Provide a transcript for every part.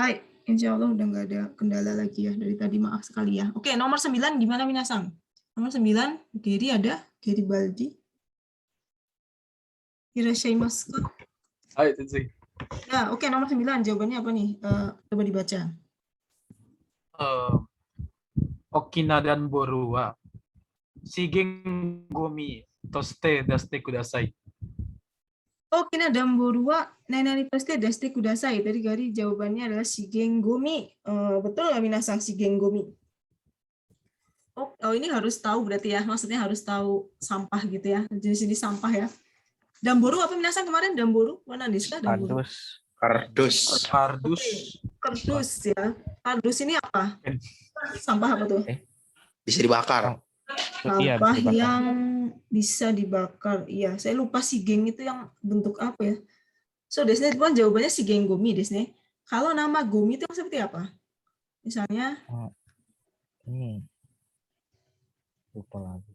Baik, insya Allah udah nggak ada kendala lagi ya dari tadi, maaf sekali ya. Oke, nomor 9 gimana Minasang? Nomor 9, Giri ada? Giri Baldi? Irashimasu ka? Hai, Sensei. Ya, oke, nomor 9 jawabannya apa nih? Coba dibaca. Okina dan Borua. Shigen gomi toste daste kudasai. Oh, kina Damborua Nainari Toste Daste Kudasai. Tadi Gari jawabannya adalah Shigengomi. Betul nggak Minasang Shigengomi? Oh, ini harus tahu berarti ya. Maksudnya harus tahu sampah gitu ya. Jenis-jenis sampah ya. Damboru apa Minasang kemarin? Damboru? Mana Diska? Damboru. Kardus. Kardus. Kardus ya. Kardus ini apa? Sampah apa tuh? Bisa dibakar. Sampah yang bisa dibakar. Iya, saya lupa Shigeng itu yang bentuk apa ya. So, Desne itu kan jawabannya Shigengomi, Desne. Kalau nama gomi itu seperti apa? Misalnya, Ini lupa lagi.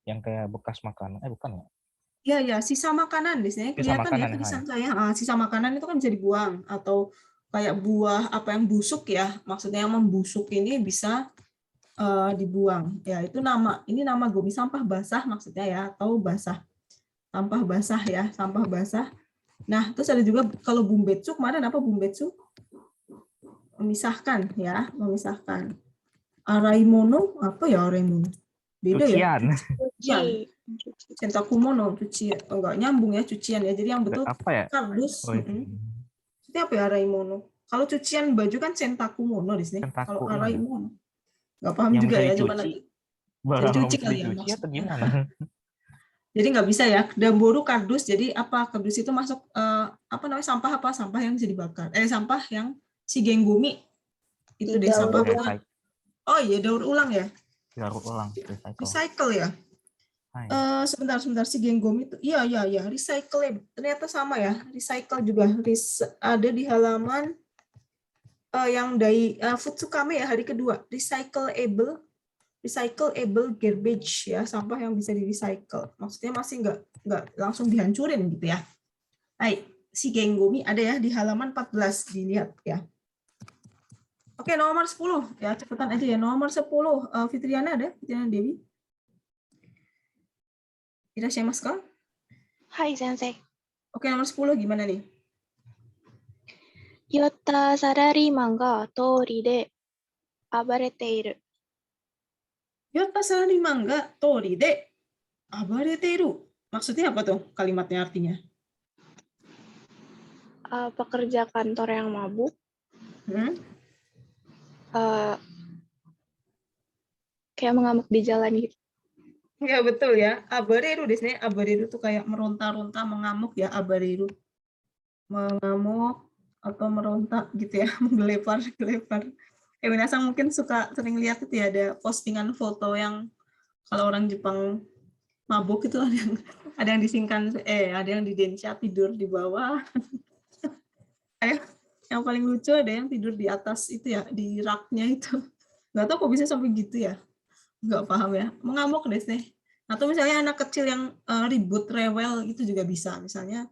Yang kayak bekas makanan. Bukan ya? ya, sisa makanan, Desne. Sisa Kelihatan makanan, ya tulisan saya. Sisa makanan itu kan bisa dibuang. Atau kayak buah apa yang busuk ya. Maksudnya yang membusuk ini bisa dibuang. Ya, itu nama. Ini nama gomi, sampah basah maksudnya ya. Atau basah. Sampah basah ya, sampah basah. Nah, terus ada juga kalau bumbetsu, kemarin apa bumbetsu? Memisahkan ya, memisahkan. Araimono, apa ya araimono? Beda Cucian. ya? Cucian. Sentakumono, cucian. Enggak nyambung ya, cucian ya. Jadi yang betul Apa ya? kardus. Itu apa ya araimono? Kalau cucian baju kan sentakumono di sini. Kalau araimono. Enggak paham yang juga ya, dicuci. coba lagi. Barang Dicuci bisa kali ya, dicuci atau gimana? Jadi nggak bisa ya. Damboru kardus. Jadi apa? Kardus itu masuk apa namanya? Sampah apa? Sampah yang bisa dibakar. Sampah yang Shigengomi. Itu deh sampah apa? Oh iya, daur ulang ya. Daur ulang. Recycle ya. Sebentar Shigengomi itu. Iya, recycle. Ternyata sama ya. Recycle juga. Ada di halaman yang dari Futsukame ya, hari kedua. Recyclable garbage ya, sampah yang bisa di-recycle. Maksudnya masih nggak langsung dihancurin gitu ya. Baik, Shigengomi ada ya di halaman 14, dilihat ya. Oke, nomor 10 ya, cepetan aja ya. Nomor 10, Fitriana ada? Fitriana Dewi? Irashimasu ka? Hai, Sensei. Oke, nomor 10 gimana nih? Yotta salaryman ga tori de abareteiru. Yotta salaryman ga tori de abareteiru. Maksudnya apa tuh kalimatnya artinya? Pekerja kantor yang mabuk. Kayak mengamuk di jalan gitu. Ya betul ya, abareru di sini. Abareru tuh kayak meronta-ronta, mengamuk ya, abareru. Mengamuk atau meronta gitu ya, menggelepar-gelepar. Minasang mungkin suka sering lihat itu ya, ada postingan foto yang kalau orang Jepang mabuk itu ada yang disingkan, ada yang di densha tidur di bawah. Yang paling lucu ada yang tidur di atas itu ya, di raknya itu. Nggak tahu kok bisa sampai gitu ya. Nggak paham ya. Mengamuk deh sih. Atau misalnya anak kecil yang ribut, rewel, itu juga bisa. Misalnya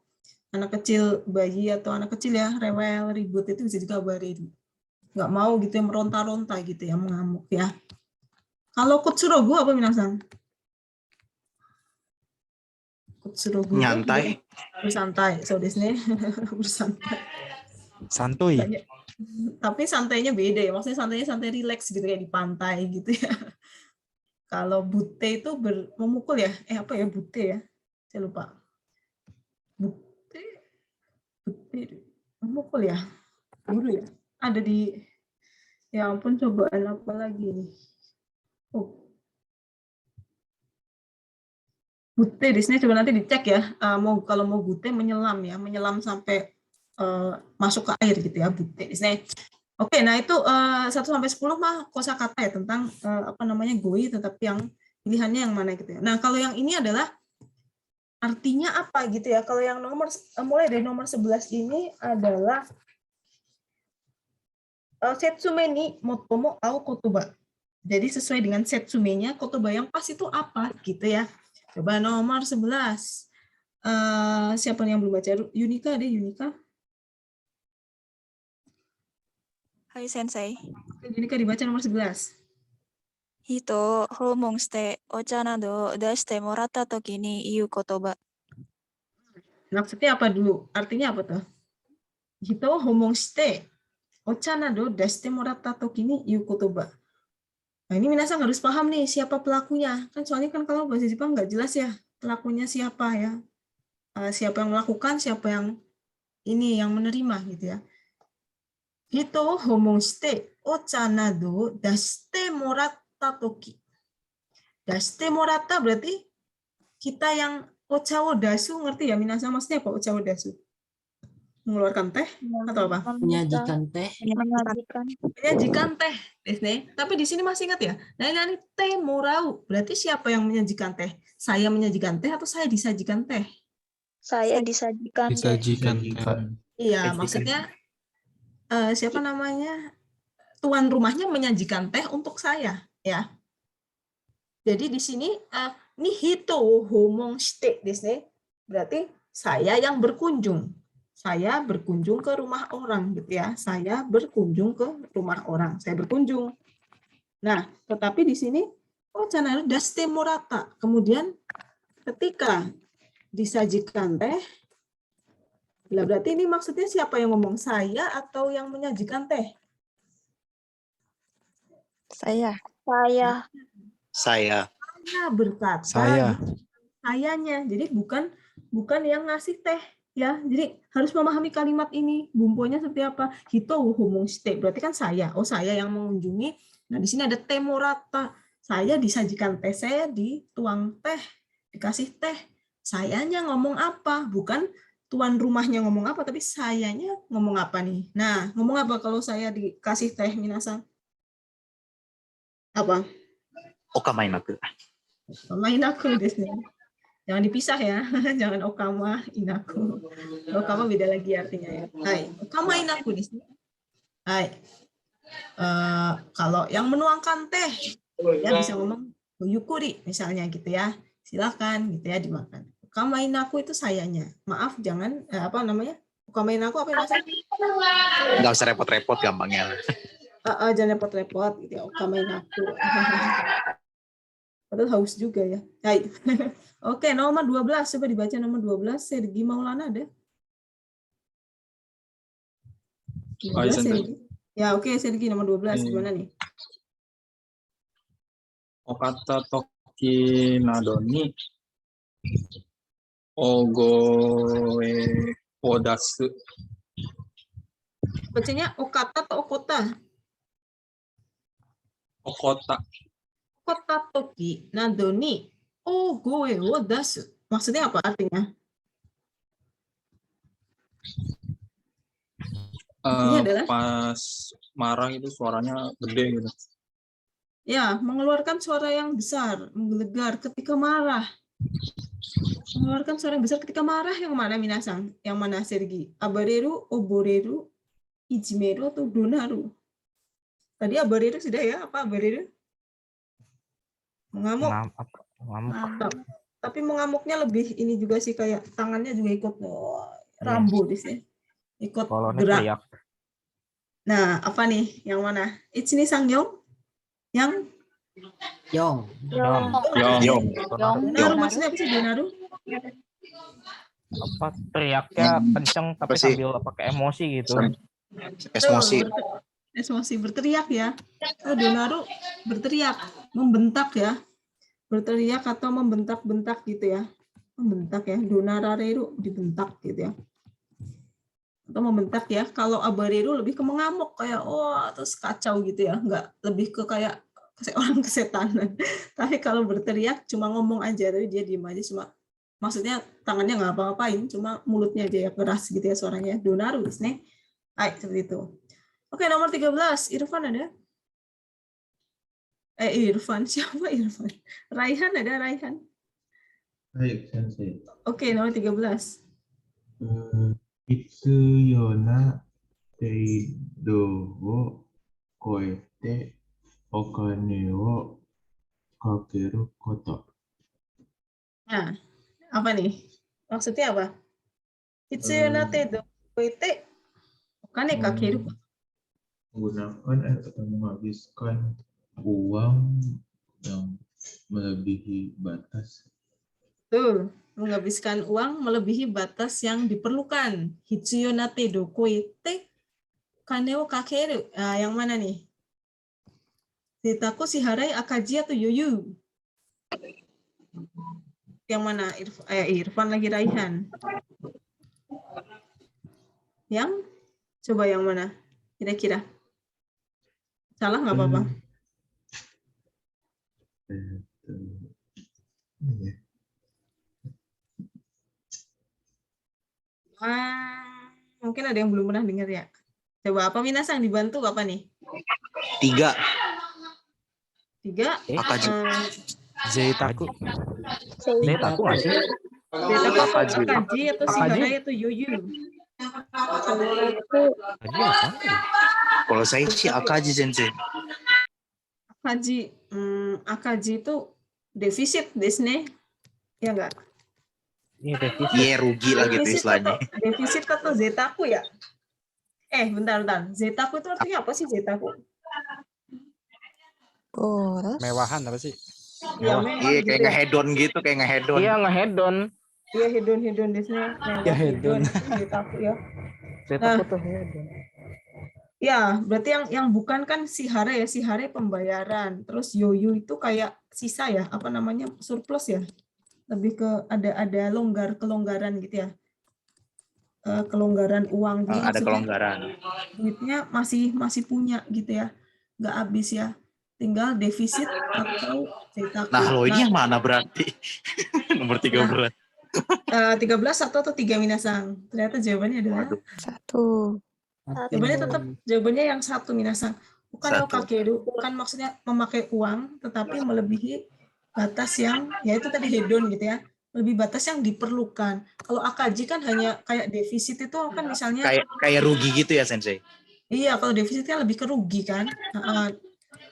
anak kecil, bayi atau anak kecil ya, rewel, ribut, itu bisa juga bareru. Nggak mau gitu ya, meronta-ronta gitu ya, mengamuk ya. Kalau kutsurogu apa Minasang? Kutsurogu. Nyantai. Bersantai. So desne bersantai. Santuy. Tapi santainya beda ya. Maksudnya santainya santai rileks gitu kayak di pantai gitu ya. Kalau bute itu memukul ya. Apa ya bute ya? Saya lupa. Bute memukul ya. Guru ya. Ada di, ya ampun, cobaan apa lagi nih. Bute di sini coba nanti dicek ya. Kalau mau bute menyelam ya, menyelam sampai masuk ke air gitu ya, bute di sini. Oke, nah itu 1 sampai 10 mah kosakata ya tentang apa namanya goi, tetapi yang pilihannya yang mana gitu ya. Nah, kalau yang ini adalah artinya apa gitu ya. Kalau yang mulai dari nomor 11 ini adalah setsume ni motomo au kotoba. Jadi sesuai dengan setsume-nya, kotoba yang pas itu apa gitu ya. Coba nomor 11. Siapa yang belum baca? Yunika ada, Yunika? Hai Sensei. Jadi Kak dibaca nomor 11. 人を訪問してお茶などを出してもらったときに言う言葉。 Maksudnya apa dulu? Artinya apa tuh? Hito homong shite ocha nado dashite moratta toki ni iu kotoba. Nah, ini minasan harus paham nih siapa pelakunya. Kan soalnya kan kalau bahasa Jepang nggak jelas ya pelakunya siapa ya. Siapa yang melakukan, siapa yang ini yang menerima gitu ya. Hito homong shite ocha nado dashite moratta toki. Dashite moratta berarti kita yang ocha wo dasu, ngerti ya minasan maksudnya apa ocha wo dasu? Mengeluarkan teh atau apa? Menyajikan teh. Menyajikan teh, Desne. Tapi di sini masih ingat ya. Nah ini teh morau. Berarti siapa yang menyajikan teh? Saya menyajikan teh atau saya disajikan teh? Saya disajikan teh. Disajikan. Iya, maksudnya siapa namanya? Tuan rumahnya menyajikan teh untuk saya, ya. Jadi di sini ni hito homong shite Desne. Berarti saya yang berkunjung. Saya berkunjung ke rumah orang gitu ya. Saya berkunjung ke rumah orang. Saya berkunjung. Nah, tetapi di sini channel daste morata. Kemudian ketika disajikan teh, berarti ini maksudnya siapa yang ngomong, saya atau yang menyajikan teh? Saya. Saya. Saya berkata. Saya. Sayanya. Jadi bukan yang ngasih teh. Ya, jadi harus memahami kalimat ini, bumbunya seperti apa. Hito homong shite, berarti kan saya. Oh, saya yang mengunjungi. Nah, di sini ada temorata. Saya disajikan teh, saya dituang teh, dikasih teh. Sayanya ngomong apa? Bukan tuan rumahnya ngomong apa, tapi sayanya ngomong apa nih? Nah, ngomong apa kalau saya dikasih teh, minasan? Apa? Okamainaku. Okamainaku desu. Jangan dipisah ya, jangan okama inaku. Okama beda lagi artinya ya. Hai, okama inaku di sini. Hai. Kalau yang menuangkan teh, ya bisa ngomong yukuri misalnya gitu ya. Silakan gitu ya dimakan. Okama inaku itu sayanya. Maaf jangan apa namanya? Okama inaku apa yang maksudnya? Nggak usah repot-repot gampangnya. Jangan repot-repot gitu ya. Okama inaku. Padahal haus juga ya. Hai. Oke, nomor 12. Coba dibaca nomor 12. Sergi Maulana ada? 12, Sergi. Ya, oke, Sergi nomor 12. Gimana nih? Okata toki nado ni ogoe odasu. Bacanya okata atau okota? Okota. Okata toki nado ni ogoe wo dasu. Maksudnya apa artinya? Artinya adalah Pas marah itu suaranya gede gitu. ya, mengeluarkan suara yang besar, menggelegar ketika marah. Mengeluarkan suara yang besar ketika marah yang mana minasan? Yang mana Sergi? Abareru, oboreru, ijimeru atau donaru? Tadi abareru sudah ya? Apa abareru? Mengamuk. Ngamuk. Tapi mengamuknya lebih ini juga sih kayak tangannya juga ikut rambu di sini. Ikut Kalau gerak. teriak. Nah, apa nih? Yang mana? Ichini Sangyong? Yang Yong. Donaru maksudnya apa sih Donaru? Apa teriaknya kenceng tapi Apa sih? sambil pakai emosi gitu. Emosi. Emosi berteriak ya. Oh, Donaru berteriak, membentak ya. Berteriak atau membentak-bentak gitu ya. Membentak ya. Donarareru dibentak gitu ya. Atau membentak ya. Kalau abareru lebih ke mengamuk kayak terus kacau gitu ya. Enggak, lebih ke kayak orang kesetanan. Tapi kalau berteriak cuma ngomong aja, tapi dia diem aja, cuma maksudnya tangannya nggak apa-apain, cuma mulutnya aja ya keras gitu ya suaranya. Donaru nih. Hai, seperti itu. Oke, nomor 13. Irfan ada? Irfan, siapa Irfan? Raihan ada, Raihan? Baik, Sensei. Oke, nomor 13. Itsu yona teido wo koete okane wo kakeru koto. Nah, apa nih? Maksudnya apa? Itsu yona teido koete okane kakeru koto. menggunakan atau menghabiskan uang yang melebihi batas. Tuh, menghabiskan uang melebihi batas yang diperlukan. Hitsuyonate dokoite kane wo kakeru. Yang mana nih? Zetaku shiharai akaji atau yoyu? Yang mana? Irfan lagi Raihan. Yang? Coba yang mana? Kira-kira. Salah nggak apa-apa. Mungkin ada yang belum pernah dengar ya. Coba apa Minasang dibantu apa nih? 3. 3. Akaji. Zeitaku. Zetaku nggak sih? Zetaku Akaji. akaji atau shiharai atau yoyu? Akaji apa? Kalau saya sih akaji sensei. Akaji, akaji itu defisit desne, ya enggak? Ini defisit. Iya rugi lah gitu istilahnya. Defisit atau zetaku ya? Bentar. Zetaku itu artinya apa sih zetaku? Boros. Mewahan apa sih? Ya, Mewah. memang Iya gitu kayak ya. ngehedon gitu, kayak ngehedon. Iya ngehedon. Iya hedon desne. Ya, hedon. Zetaku ya. Zetaku tuh hedon. Ya, berarti yang bukan kan sihare ya, sihare pembayaran. Terus yoyu itu kayak sisa ya, apa namanya? Surplus ya. Lebih ke ada kelonggaran gitu ya. Kelonggaran uang. Jadi Ada maksudnya kelonggaran. duitnya masih punya gitu ya. Nggak habis ya. Tinggal defisit atau zetaku. Nah, lo ini yang mana berarti? Nomor 13. 13 satu atau 3 Minasang? Ternyata jawabannya adalah Satu. jawabannya yang satu Minasang. Bukan Satu. no kakeru, bukan maksudnya memakai uang, tetapi melebihi batas yang yaitu tadi hedon gitu ya. Lebih batas yang diperlukan. Kalau akaji kan hanya kayak defisit itu kan misalnya Kayak rugi gitu ya sensei. iya, kalau defisitnya lebih ke rugi kan.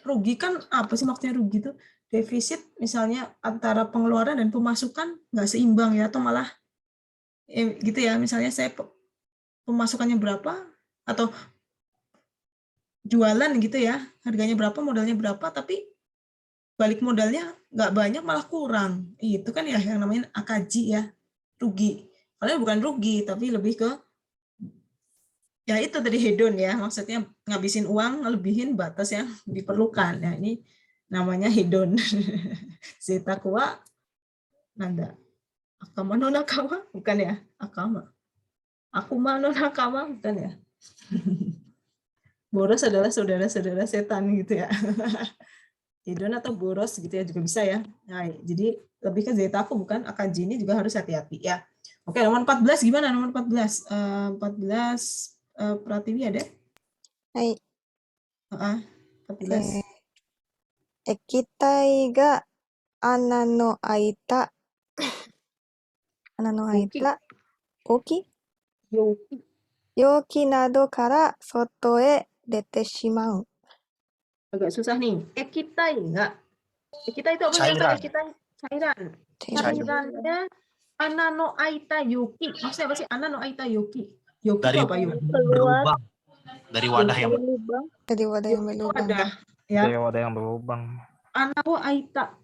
Rugi kan apa sih maksudnya rugi itu? Defisit misalnya antara pengeluaran dan pemasukan nggak seimbang ya, atau malah gitu ya. Misalnya saya pemasukannya berapa atau jualan gitu ya, harganya berapa, modalnya berapa, tapi balik modalnya nggak banyak malah kurang. Itu kan ya yang namanya akaji ya, rugi. Padahal bukan rugi, tapi lebih ke ya itu tadi hedon ya, maksudnya ngabisin uang ngelebihin batas yang diperlukan. Nah, ini namanya hedon. Zetaku wa nanda. Akama no nakama bukan ya? Akama. Akuma no nakama bukan ya? Boros adalah saudara-saudara setan gitu ya. Hedon atau boros gitu ya juga bisa ya. Nah, jadi lebih ke zetaku bukan akaji, ini juga harus hati-hati ya. Oke, nomor 14 gimana? Nomor 14. 14 Pratiwi ada? Hai. 14. 液体が穴の開いた容器容器などから外へ出てしまう。 Agak susah nih. Ekitai enggak? Ekitai itu apa? Cairan. Ekitai cairan. Cairannya anano aita yuki. Maksudnya apa sih anano aita yuki? Yuki Dari itu apa yuki? berlubang. Dari wadah yang Dari wadah yang Yuki itu berlubang. wadah. Ya. Kayak wadah yang berlubang. Anano aita.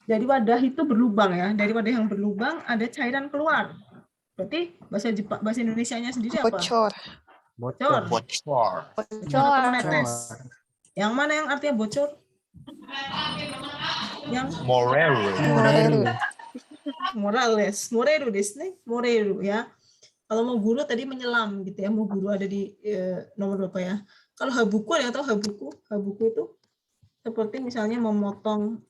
Dari wadah itu berlubang ya. Dari wadah yang berlubang ada cairan keluar. Berarti bahasa Indonesianya sendiri apa? Bocor. Bocor. bocor. Atau menetes. Yang mana yang artinya bocor? Yang moreru desu ne. Moreru ya. Kalau mau guru tadi menyelam gitu ya. Mau guru ada di nomor berapa ya? Kalau habuku, ada yang tahu habuku? Habuku itu seperti misalnya memotong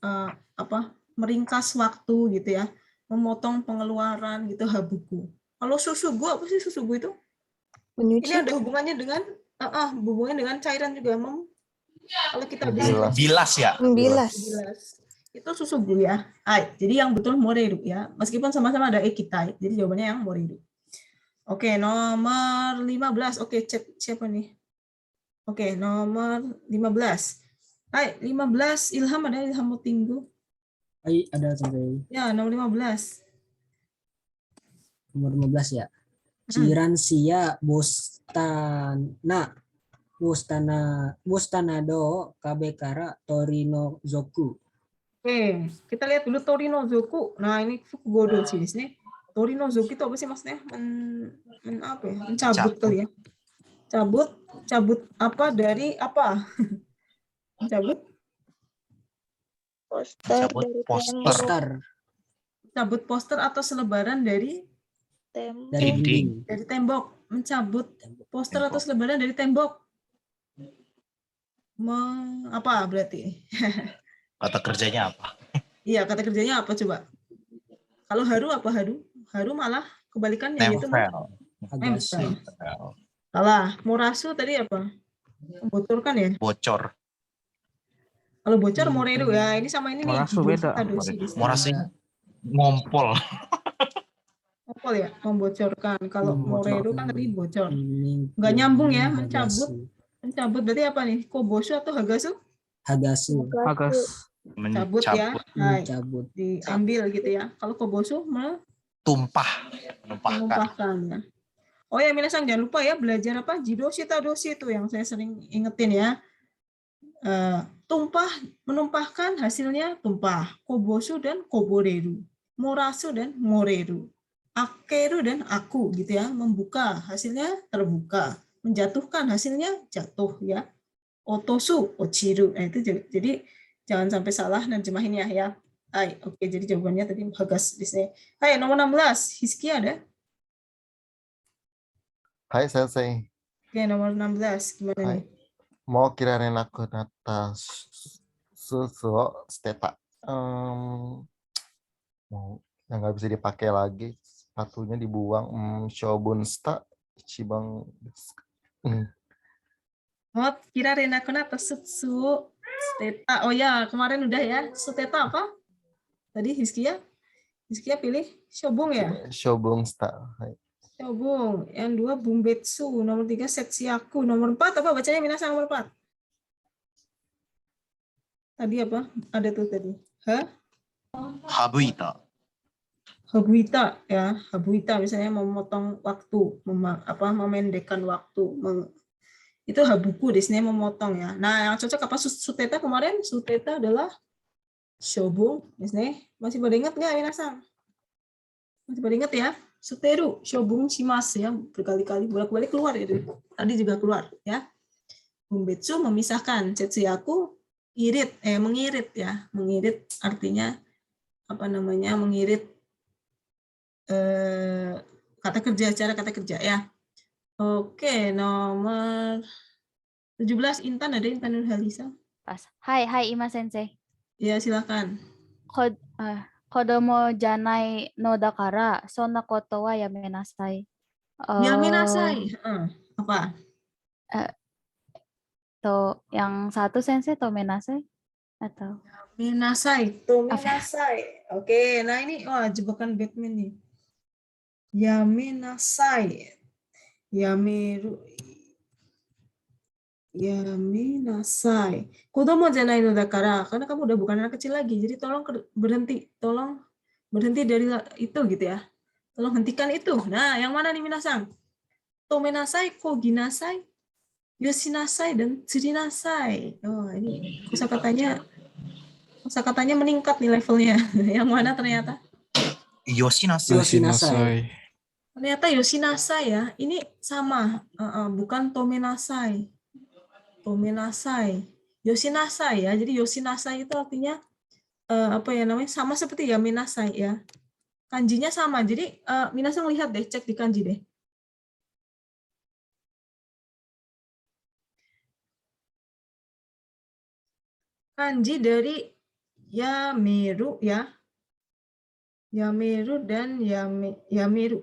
meringkas waktu gitu ya. Memotong pengeluaran gitu habuku. Kalau susugu, apa sih susugu itu? Menyuci. Ini ada hubungannya dengan cairan juga. Kalau kita Bilas ya. Membilas. itu susugu ya. Jadi yang betul moreru ya. Meskipun sama-sama ada ekitai. Jadi jawabannya yang moreru. Oke, nomor 15. Oke, cek siapa nih? Oke, nomor 15. 15 Ilham, ada Ilham Mutinggu? Ada sampai Ya, nomor 15. nomor 15 ya. Ciransia Bostana Mustanado kabe kara Torino Zoku. Oke, kita lihat dulu Torino Zoku. Nah, ini Fukugodo sih di sini. Torino Zoku itu apa sih maksudnya? Apa ya? Mencabut kali ya. Cabut apa dari apa? Mencabut Poster Cabut dari poster. Poster cabut poster atau selebaran dari tembok. dari Dinding. dinding. tembok. Mencabut poster atau selebaran dari tembok. Apa berarti? Kata kerjanya apa? Iya, kata kerjanya apa coba? Kalau haru apa haru? Haru malah kebalikannya yaitu Nempel. Hagasu. salah. Morasu tadi apa? Membocorkan ya? Bocor. Kalau bocor moreru ya. Ini sama ini nih. Morasu beda. Morasi ngompol. Ngompol ya, membocorkan. Kalau moreru kan tadi bocor. Ini Nggak nyambung ya, Hagasu. mencabut. Mencabut berarti apa nih? Kobosu atau hagasu? Hagasu. Agas. Cabut ya. Hai, Mencabut. diambil gitu ya. Kalau kobosu Tumpah. Menumpahkan. menumpahkan ya. Oh ya, minasan jangan lupa ya belajar apa? Jidoshi Tadoshi itu yang saya sering ingetin ya. Tumpah, menumpahkan hasilnya tumpah. Kobosu dan koboreru. Morasu dan moreru. Akeru dan aku gitu ya. Membuka hasilnya terbuka. Menjatuhkan hasilnya jatuh ya. Otosu, ochiru. Nah, itu jadi jangan sampai salah nerjemahinnya ya. Hai, oke, jadi jawabannya tadi bagas di sini. Hai, nomor 16, Hizki ada? Hai Sensei, Oke, nomor 16, gimana Hai. nih? Mau kirain aku nata susu steta. Mau yang nggak bisa dipakai lagi, sepatunya dibuang. Shobun sta Ichiban. Oh, kira Rena Konata Sutsu Steta. Oh ya, kemarin udah ya. Suteta apa? Tadi Hizkia? Hizkia pilih Shobung ya? Shobun sta. Hai. Shobung. Yang 2 Bumbetsu. Nomor 3 Setsiaku. Nomor 4 apa bacanya Minasan nomor 4? Tadi apa? Ada tuh tadi. Habuita. Habuita ya. Habuita misalnya memotong waktu, memendekkan waktu. Itu habuku di sini memotong ya. Nah, yang cocok apa suteta kemarin? Suteta adalah shobung di sini. Masih pada ingat nggak Minasan? Masih pada ingat ya? Suteru, shobung shimasu ya. Berkali-kali bolak-balik keluar ya. Tadi juga keluar ya. Bumbetsu memisahkan. Setsuyaku irit, mengirit ya. Mengirit artinya apa namanya? Mengirit kata kerja, cara kata kerja ya. Oke, nomor 17 Intan, ada Intan Nurhalisa? Pas. Hai, Ima Sensei. Ya, silakan. Kodomo janai no dakara, sonna koto wa yamenasai. Yamenasai. Apa? Yang satu Sensei, tomenasai? Atau? Yamenasai. Tomenasai. Oke, nah ini, jebakan Batman nih. Yamenasai. Yaminasai. Kodomo janai no dakara, karena kamu udah bukan anak kecil lagi, jadi tolong berhenti dari itu gitu ya. Tolong hentikan itu. Nah, yang mana nih Minasang? Tomenasai, koginasai, yoshinasai, dan tsurinasai. Oh, ini kosakatanya meningkat nih levelnya. Yang mana ternyata? Yoshinasai. Ternyata yoshinasai ya. Ini sama, bukan tomenasai. Tomenasai, yoshinasai ya. Jadi yoshinasai itu artinya apa ya namanya? Sama seperti yamenasai ya. Kanjinya sama. Jadi Minasang lihat deh, cek di kanji deh. Kanji dari yameru ya. Yameru dan yameru.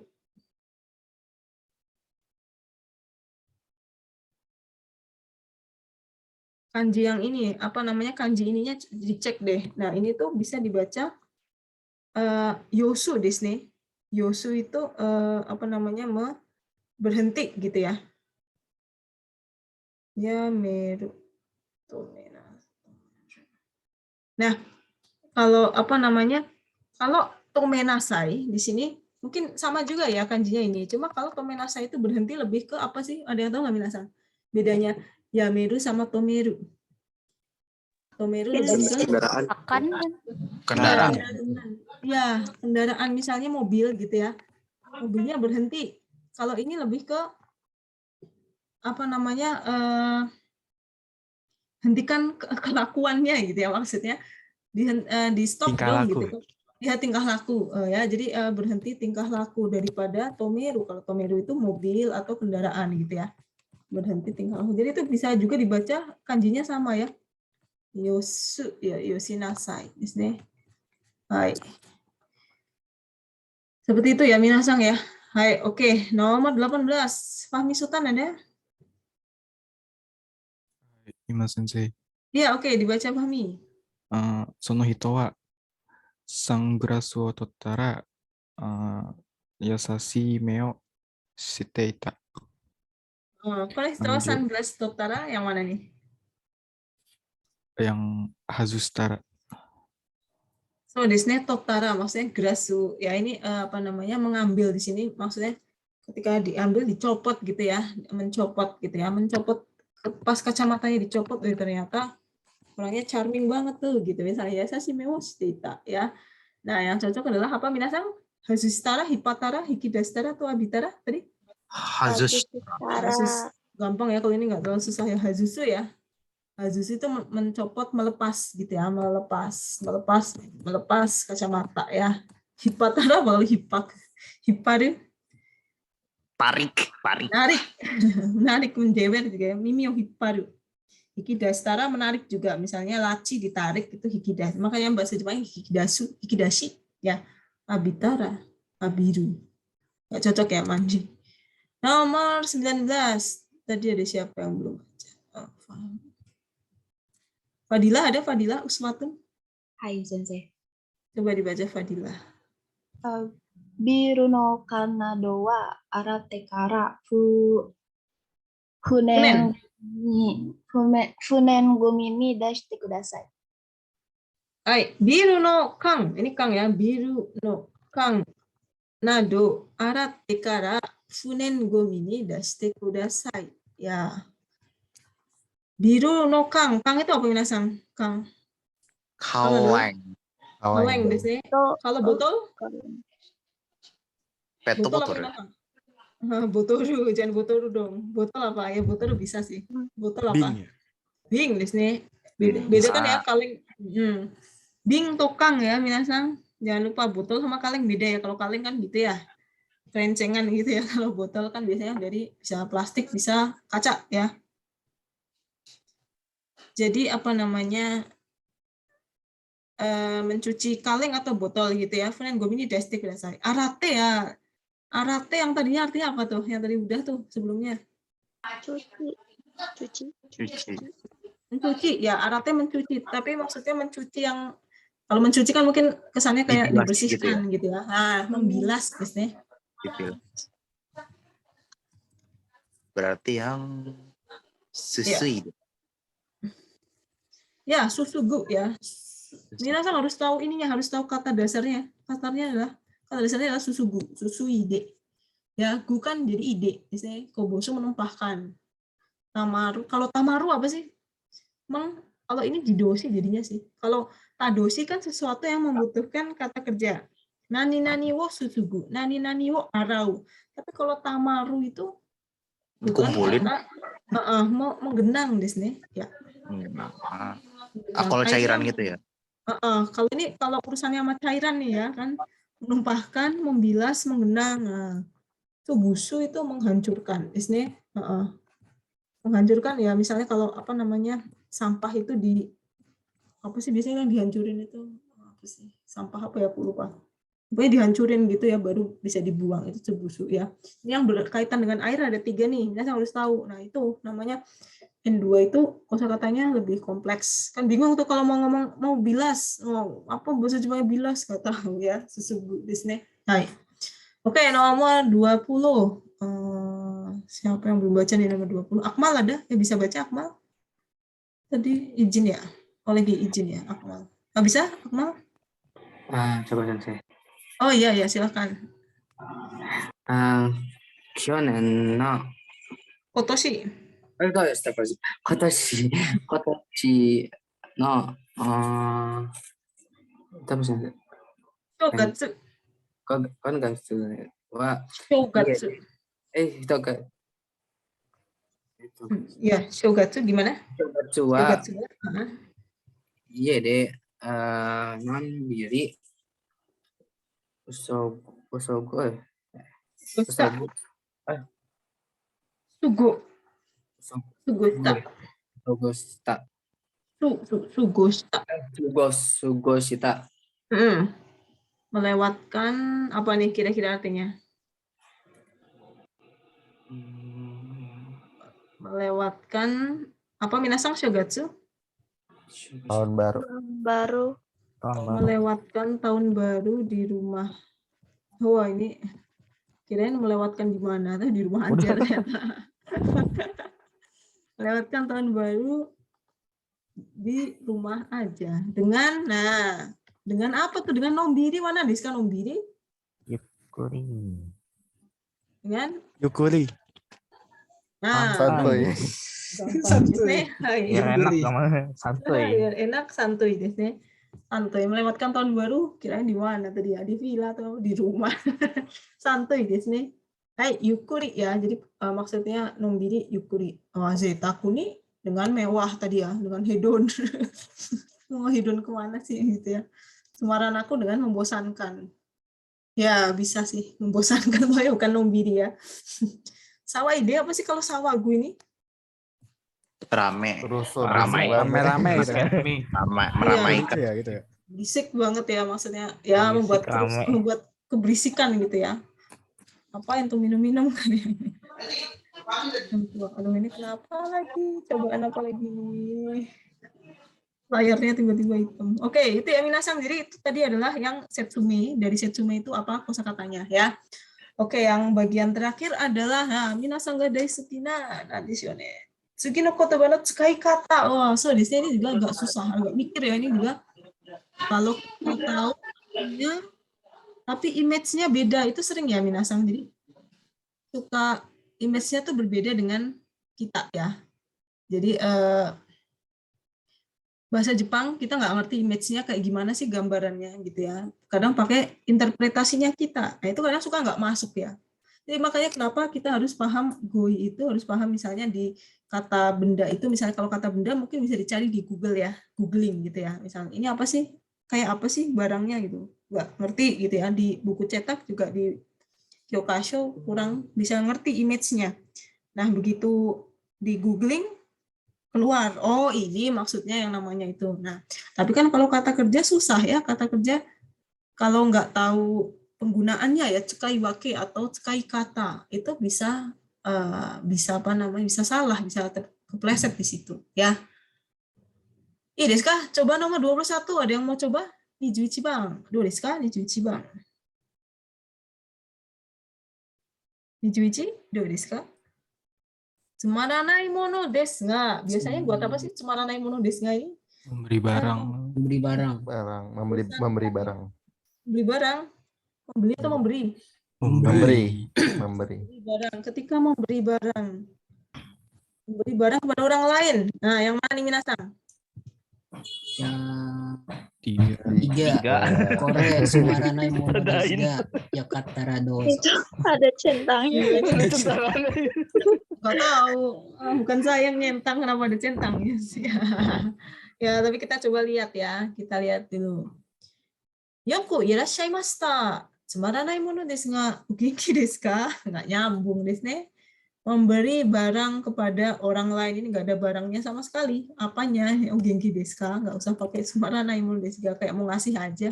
Kanji yang ini, apa namanya kanji ininya dicek deh. Nah, ini tuh bisa dibaca yosu di sini. Yosu itu apa namanya berhenti gitu ya. Yameru. Nah, kalau apa namanya? Kalau tomenasai di sini mungkin sama juga ya kanjinya ini. Cuma kalau tomenasai itu berhenti lebih ke apa sih? Ada yang tahu nggak Minasan? Bedanya Yameru sama tomeru. Tomeru lebih ke Kendaraan. Akan kan? Kendaraan. ya kendaraan, misalnya mobil gitu ya. Mobilnya berhenti. Kalau ini lebih ke apa namanya, hentikan kelakuannya gitu ya, maksudnya di stop Tingkah dong laku. gitu. Ya tingkah laku ya, jadi berhenti tingkah laku daripada tomeru. Kalau tomeru itu mobil atau kendaraan gitu ya, berhenti tingkah laku. Jadi itu bisa juga dibaca kanjinya sama ya, yosu ya, yoshinasai desu ne. Hai. Seperti itu ya minasang ya. Hai, oke. Nomor 18. Fahmi Sultan ada? 今先生、 Iya, oke, dibaca Fahmi. その人はサングラスを取ったら優しい目をしていた。 Kalau setelah sunglass Totara yang mana nih? Yang hazustara. So, Disney Totara maksudnya grasu. Ya ini apa namanya, mengambil di sini maksudnya ketika diambil dicopot gitu ya, mencopot gitu ya, mencopot pas kacamatanya dicopot, ternyata orangnya charming banget tuh gitu. Misalnya ya si meo shiteita ya. Nah, yang cocok adalah apa minasang? Hazustara, hipatara, hikidastara atau abitara tadi? Hazus. Hazus. Gampang ya kalau ini nggak terlalu susah ya. Hazusu ya. Hazusu itu mencopot, melepas gitu ya, melepas kacamata ya. Hipatara kalau hiparu Tarik. menarik, menjewer juga ya. Mimio hiparu. Hikidastara menarik juga, misalnya laci ditarik itu hikidashi. Makanya bahasa Jepang hikidashi ya. Abitara, abiru. Nggak cocok ya, manji. Nomor 19. Tadi ada siapa yang belum baca? Fadila ada? Fadila Uswatun? Hai, sensei. Coba dibaca Fadila. Biru no kanado wa arate kara funen gumi ni dashite kudasai. Hai, biru no kang. Ini kang ya. Biru no kang nado arate kara funen gomi ni dashite kudasai. Ya. Biru no kang. Kang itu apa minasang? Kang. Kaleng. Kaleng biasanya. Kalau botol? Botol. Botoru, jangan botoru dong. Botol apa? Ya botoru bisa sih. Botol apa? Bing ya? Bing di sini. Beda kan ya kaleng. Bing tokang ya minasang. Jangan lupa botol sama kaleng beda ya. Kalau kaleng kan gitu ya. Kerencengan gitu ya. Kalau botol kan biasanya dari bisa plastik, bisa kaca ya. Jadi apa namanya? Mencuci kaleng atau botol gitu ya. Funen gomi ni dashite kudasai. Arate ya. Arate yang tadinya artinya apa tuh? Yang tadi udah tuh sebelumnya. Mencuci ya, arate mencuci. Tapi maksudnya mencuci yang, kalau mencuci kan mungkin kesannya kayak Dibilas dibersihkan gitu ya. Nah, membilas biasanya. Berarti yang susui. Ya, susugu ya. Minasan harus tahu ininya, harus tahu kata dasarnya. Kata dasarnya adalah susugu, susu ide. Ya, gu kan jadi ide. Misalnya kobosu menumpahkan. Tamaru, kalau tamaru apa sih? Kalau ini jidoshi jadinya sih. Kalau tadoshi kan sesuatu yang membutuhkan kata kerja. Nani wo susugu, nani wo arau. Tapi kalau tamaru itu bukan Kumpulin. mau menggenang di sini. Ya. Kalau cairan gitu ya. Kalau ini kalau urusannya sama cairan nih ya kan, menumpahkan, membilas, menggenang. Nah, itu busu itu menghancurkan. Di sini menghancurkan ya, misalnya kalau apa namanya sampah itu apa sih biasanya yang dihancurin itu apa sih, sampah apa ya, aku lupa, pokoknya dihancurin gitu ya baru bisa dibuang, itu cebusu ya. Ini yang berkaitan dengan air ada 3 nih, saya harus tahu. Nah itu namanya N2 itu kosakatanya lebih kompleks kan, bingung tuh kalau mau ngomong mau bilas, mau apa bahasa Jepang bilas nggak tahu ya, susu di sini. Hai. Oke, nomor 20. Siapa yang belum baca nih nomor 20? Akmal ada? Ya bisa baca Akmal? Tadi izin ya? Lagi izin ya Akmal? Nggak bisa Akmal? Coba sensei. Oh iya, silakan. Kyonen no Kotoshi. Kotoshi no, 多分先生。Shogatsu. Kan gatsu wa Shogatsu. hitoga. Ya, Shogatsu gimana? Shogatsu wa Shogatsu. iya deh mandiri usogo Sugo. Sugosta. Sugosita. Melewatkan apa nih kira-kira artinya? Melewatkan apa minasang shogatsu? Tahun baru. Baru. Melewatkan tahun baru di rumah. Wah, ini kirain melewatkan di mana? Di rumah aja ternyata. Melewatkan tahun baru di rumah aja. Dengan apa tuh? Dengan nombiri mana nih kan nombiri? Yukuri. Dengan Yukuri. Nah, Santuy. santuy. Ya, enak namanya santuy. Enak santuy deh. Santuy melewatkan tahun baru kirain di mana tadi ya? Di villa atau di rumah. Santuy deh. Hai, yukuri ya. Jadi maksudnya nombiri yukuri. Zetaku nih dengan mewah tadi ya, dengan hedon. Mau hedon kemana sih gitu ya? Semaran aku dengan membosankan. Ya bisa sih membosankan, tapi bukan nombiri ya. Sawa ide apa sih kalau sawagu ini? Rame. Rame gitu kan. Meramaikan. Ya, gitu ya. Berisik banget ya maksudnya. Ya membuat keberisikan gitu ya. Apa yang tuh minum-minum kan ya? Aduh ini kenapa lagi? Cobaan apa lagi? Layarnya tiba-tiba hitam. Oke, itu ya minasang. Jadi itu tadi adalah yang setsume. Dari setsume itu apa kosakatanya ya. Oke, yang bagian terakhir adalah minasang ga daisuki na desu yo ne. Tsugi no kotoba no tsukai kata. Oh, so di sini juga agak susah, agak mikir ya ini juga. Kalau kita tahu tapi image-nya beda, itu sering ya minasang. Jadi suka image-nya tuh berbeda dengan kita ya. Jadi bahasa Jepang kita nggak ngerti image-nya kayak gimana sih gambarannya gitu ya. Kadang pakai interpretasinya kita. Nah itu kadang suka nggak masuk ya. Jadi makanya kenapa kita harus paham goi itu, harus paham misalnya di kata benda itu, misalnya kalau kata benda mungkin bisa dicari di Google ya, googling gitu ya. Misalnya ini apa sih, kayak apa sih barangnya gitu. Nggak ngerti gitu ya. Di buku cetak juga di Kyokasho kurang bisa ngerti image-nya. Nah begitu di googling, keluar, oh ini maksudnya yang namanya itu. Nah, tapi kan kalau kata kerja susah ya, kata kerja kalau nggak tahu penggunaannya ya, tsukai wake atau tsukai kata, itu bisa apa namanya, bisa salah, bisa kepleset di situ ya. Iya desu ka? Coba nomor 21, ada yang mau coba? 21 bang. Do desu ka? 21 bang. 21? Do desu ka? Tsumaranai mono desu ga. Biasanya buat apa sih tsumaranai mono desu ga ini? Memberi barang. Memberi barang. Memberi barang. Beli barang. Membeli atau memberi? Memberi. Memberi barang. Ketika memberi barang. Memberi barang kepada orang lain. Nah, yang mana nih minasang? Tiga. Korea Sumaranai mono desu ga yakattara dozo. Itu ada centangnya. Gak tahu. Bukan saya yang nyentang, kenapa ada centang ya? Ya, tapi kita coba lihat ya. Kita lihat dulu. Yoku irashaimashita. Tsumaranai mono desu ga o genki desu ka? Nggak nyambung desu ne. Memberi barang kepada orang lain, ini nggak ada barangnya sama sekali. Apanya? O genki desu ka? Nggak usah pakai tsumaranai mono desu ga, kayak mau ngasih aja.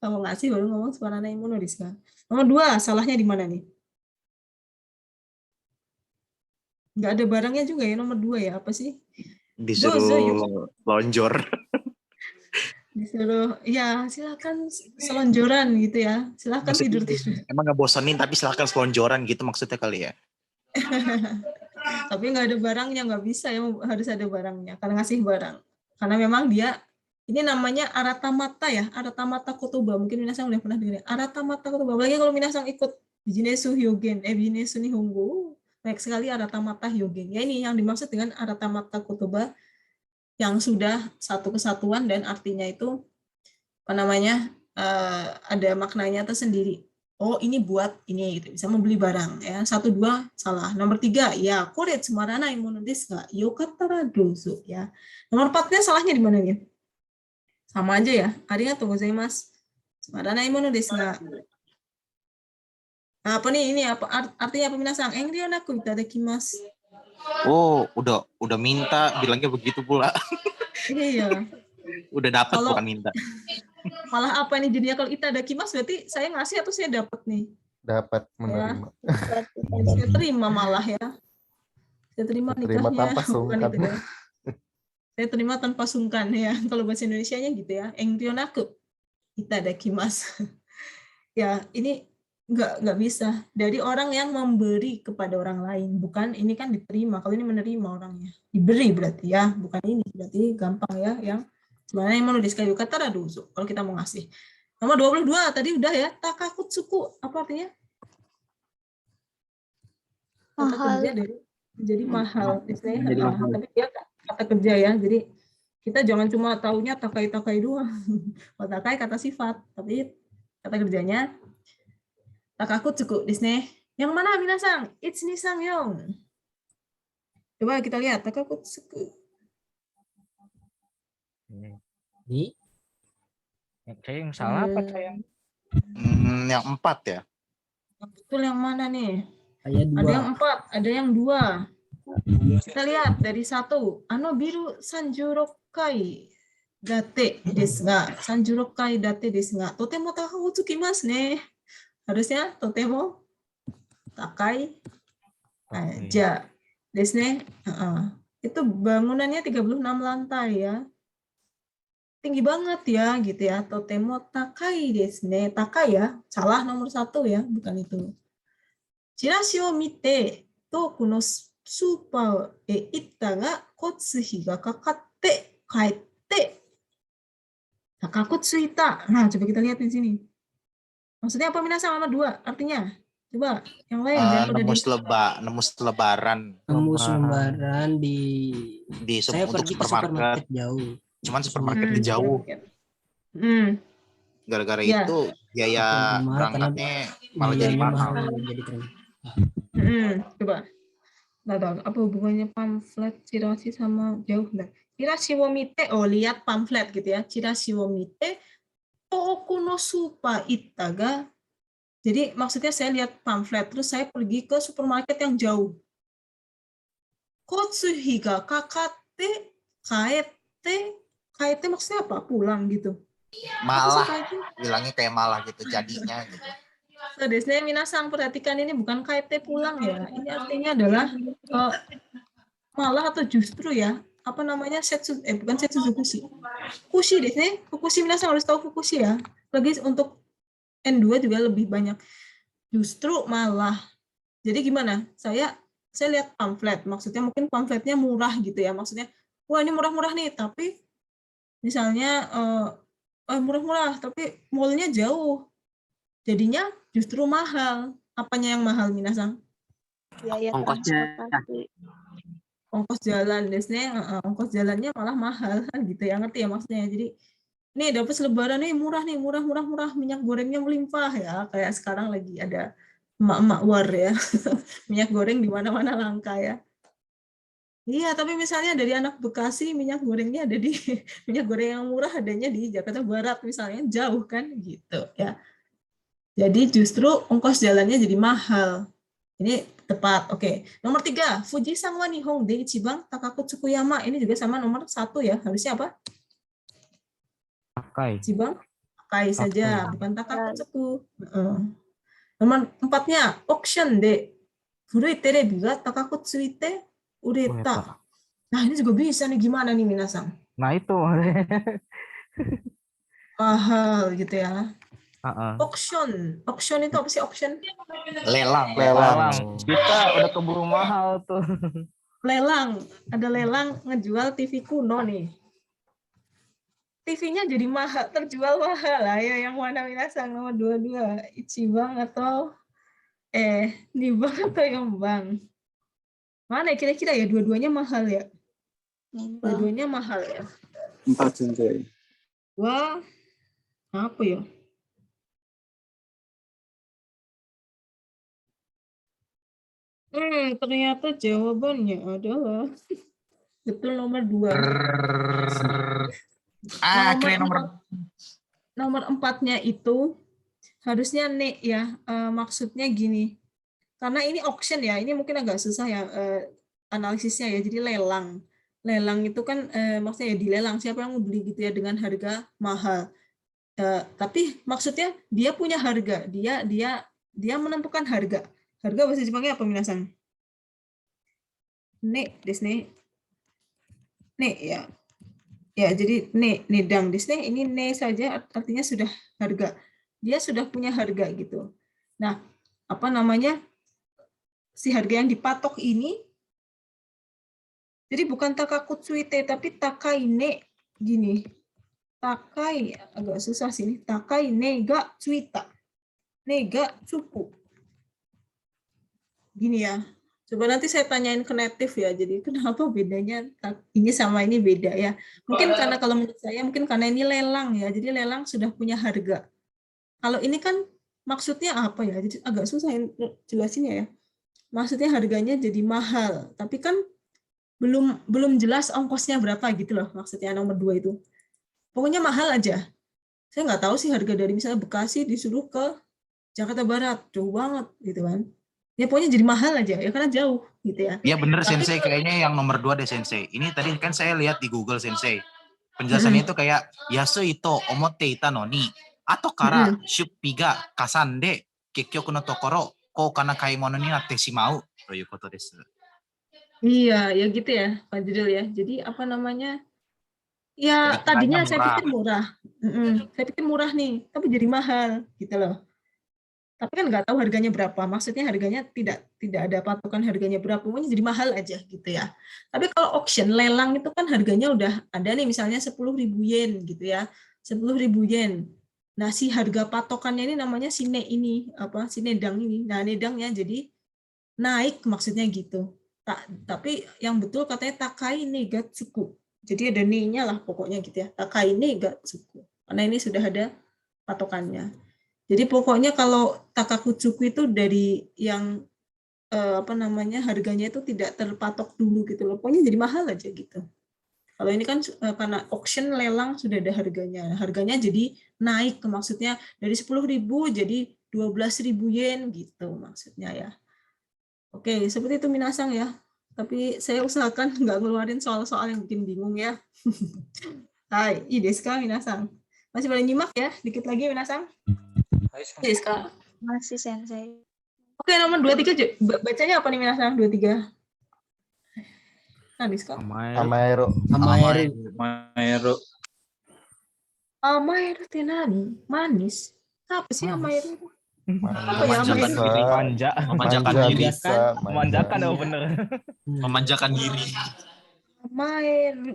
Kalau mau ngasih baru ngomong tsumaranai mono desu ga. Nomor 2, salahnya di mana nih? Nggak ada barangnya juga ya, nomor 2 ya, apa sih? Disuruh lonjor. Disuruh, ya silakan selonjoran gitu ya, silakan tidur. Emang nggak bosanin tapi silakan selonjoran gitu maksudnya kali ya. Tapi nggak ada barangnya, nggak bisa ya, harus ada barangnya karena ngasih barang. Karena memang dia ini namanya aratamata ya, aratamata kotoba. Mungkin minasang udah pernah dengar aratamata kotoba. Apalagi kalau minasang ikut bijinesu hyogen, bijinesu nihongo. Baik sekali aratamata hyogen. Ya ini yang dimaksud dengan aratamata kotoba yang sudah satu kesatuan dan artinya itu apa namanya ada maknanya tersendiri. Oh ini buat ini gitu, bisa membeli barang ya. 1, 2 salah. Nomor 3 ya kore tsumaranai mono desu ga yokattara douzo ya. Nomor 4-nya salahnya di mana nih? Sama aja ya. Arigatou gozaimasu. Tsumaranai mono desu ga. Nah, apa nih ini apa artinya apa minasang? Enryo naku itadakimasu. Oh, udah minta bilangnya begitu pula. Iya. Udah dapat Kalau- bukan minta. Malah apa nih jadinya kalau itadakimasu berarti saya ngasih atau saya dapat nih? Dapat menerima. Saya terima malah ya. Saya terima Terima nikahnya. tanpa Bukan sungkan. itu ya. Saya terima tanpa sungkan ya. Kalau bahasa Indonesianya gitu ya. Enryo naku itadakimasu. Ya, ini nggak bisa. Dari orang yang memberi kepada orang lain, bukan ini kan diterima. Kalau ini menerima orangnya, diberi berarti ya, bukan ini. Berarti gampang ya. Yang sebenarnya mau diskayu kata raduzo. Kalau kita mau ngasih. Nomor 22 tadi udah ya. Takakutsuku apa artinya? Kata Mahal. kerja dari jadi mahal. Istilahnya Jadi mahal. tapi dia kata kerja ya. Jadi kita jangan cuma taunya takai-takai doang. Kalau takai kata sifat, tapi kata kerjanya Takakutsuku desu ne. Yang mana minasang? 1, 2, 3, 4. Coba kita lihat takakutsuku. Di saya yang salah apa saya? Yang 4 ya. Yang betul yang mana nih? Saya Ada yang 2. 4, ada yang 2. Kita lihat dari 1. Ano biru sanjurokai date desu ga. Sanjurokai date desu ga. Totemo takakutsukimasu ne. Harusnya totemo takai aja desu ne. Itu bangunannya 36 lantai ya. Tinggi banget ya gitu ya. Totemo takai desu ne. Takai ya. Salah nomor 1 ya, bukan itu. Chirashi o mite toku no supa e itta ga kotsuhi ga kakatte kaette takakutsuita. Nah, coba kita lihat di sini. Maksudnya apa minasang nomor 2? Artinya? Coba yang lain jangan pada Nemu selebaran Nemu lembaran di saya untuk pergi ke supermarket jauh. Cuman supermarketnya jauh. Gara-gara Ya. itu biaya berangkatnya malah jadi mahal. Jadi terima. Coba. Nah, apa hubungannya pamflet Chirashi sama jauh? Nah, Chirashi wo mite, lihat pamflet gitu ya. Chirashi wo mite toku no supa itta ga. Jadi maksudnya saya lihat pamflet terus saya pergi ke supermarket yang jauh. Kotsuhi ga kakatte kaete maksudnya apa? Pulang gitu. Malah bilangnya kayak malah gitu jadinya gitu. So, desne minasang perhatikan ini bukan kaete pulang ya. Ini artinya adalah malah atau justru ya. Apa namanya? Bukan setsu fukushi. Fukushi desne. Fukushi minasang harus tahu fukushi ya. Lagi untuk N2 juga lebih banyak. Justru malah. Jadi gimana? Saya lihat pamflet. Maksudnya mungkin pamfletnya murah gitu ya. Maksudnya, wah ini murah-murah nih. Tapi misalnya murah-murah, tapi mallnya jauh. Jadinya justru mahal. Apanya yang mahal, minasang? Biaya Ongkosnya. transportasi. Ongkos jalan, desnya ongkos jalannya malah mahal gitu ya, ngerti ya maksudnya. Jadi nih dapat selebaran nih murah, minyak gorengnya melimpah ya, kayak sekarang lagi ada emak-emak war ya, minyak goreng di mana-mana langka ya. Iya, tapi misalnya dari anak Bekasi minyak gorengnya ada di minyak goreng yang murah adanya di Jakarta Barat misalnya, jauh kan gitu ya. Jadi justru ongkos jalannya jadi mahal. Ini tepat. Oke. Nomor 3, Fujisan wa Nihon de Ichiban Takakutsukuyama. Ini juga sama nomor 1 ya. Harusnya apa? Takai. Ichiban Takai saja, bukan Takakutsuku. Nomor 4-nya, auction de Furui terebi ga takakutsuite ureta. Nah, ini juga bisa nih, gimana nih minasang? Nah itu. Mahal gitu ya. Auction itu apa sih auction? Lelang. Kita udah keburu mahal tuh. Lelang, ada lelang ngejual TV kuno nih. TV-nya jadi mahal, terjual mahal. Ayo yang mana minasang nomor 22, Ichiban atau Nibang atau Yombang? Mana kira-kira ya, dua-duanya mahal ya? Dua-duanya mahal ya. 4 sensei. Wah, apa ya? Ternyata jawabannya adalah betul nomor 2. Nomor 4-nya itu harusnya ne ya. Maksudnya gini. Karena ini auction ya, ini mungkin agak susah ya analisisnya ya. Jadi lelang. Lelang itu kan maksudnya ya dilelang, siapa yang mau beli gitu ya dengan harga mahal. Tapi maksudnya dia punya harga, dia menentukan harga. Harga bahasa Jepangnya apa minasan? Ne desu ne. Ne ya. Ya, jadi ne nedang desu ne, ini ne saja artinya sudah harga. Dia sudah punya harga gitu. Nah, apa namanya? Si harga yang dipatok ini jadi bukan takakutsuite tapi takaine gini. Takai agak susah sini. Takai ne ga tsuita. Ne ga tsuku. Gini ya. Coba nanti saya tanyain ke native ya. Jadi kenapa bedanya ini sama ini beda ya. Mungkin karena kalau menurut saya mungkin karena ini lelang ya. Jadi lelang sudah punya harga. Kalau ini kan maksudnya apa ya? Jadi agak susah jelasinnya ya. Maksudnya harganya jadi mahal. Tapi kan belum jelas ongkosnya berapa gitu loh. Maksudnya nomor 2 itu. Pokoknya mahal aja. Saya nggak tahu sih harga dari misalnya Bekasi disuruh ke Jakarta Barat. Jauh banget gitu kan. Ya pokoknya jadi mahal aja ya karena jauh gitu ya. Iya bener Sensei, kayaknya yang nomor 2 deh Sensei. Ini tadi kan saya lihat di Google Sensei. Penjelasannya itu kayak yasui to omotte ita no ni ato kara shuppi ga kasande kekyoku no tokoro kouka na kaimono ni natte shimau toいうことです。Iya, ya gitu ya Pak Judul ya. Jadi apa namanya? Ya jadi tadinya murah. saya pikir murah. Saya pikir murah nih, tapi jadi mahal gitu loh. Tapi kan nggak tahu harganya berapa. Maksudnya harganya tidak ada patokan harganya berapa. Pokoknya jadi mahal aja gitu ya. Tapi kalau auction, lelang itu kan harganya udah ada nih misalnya 10.000 yen gitu ya. 10.000 yen. Nah, si harga patokannya ini namanya si ne ini, si nedang ini. Nah, nedangnya jadi naik maksudnya gitu. Tapi yang betul katanya takai ne ga tsuku. Jadi ada ne-nya lah pokoknya gitu ya. Takai ne ga tsuku. Karena ini sudah ada patokannya. Jadi pokoknya kalau takakutsuku itu dari yang harganya itu tidak terpatok dulu gitu loh. Pokoknya jadi mahal aja gitu. Kalau ini kan karena auction lelang sudah ada harganya. Harganya jadi naik maksudnya dari 10.000 jadi 12.000 yen gitu maksudnya ya. Oke, seperti itu minasang ya. Tapi saya usahakan nggak ngeluarin soal-soal yang bikin bingung ya. Hai, ii desu ka minasang? Masih boleh nyimak ya? Dikit lagi minasang. Masih Sensei. Oke, nomor 23. Bacanya apa nih minasang? 23. Nah, Diska. Amaero. Amaero itu nani? Manis. Apa sih Amaero itu? Apa ya Amaero? Memanjakan diri. Memanjakan ya bener. Memanjakan diri. Amaero.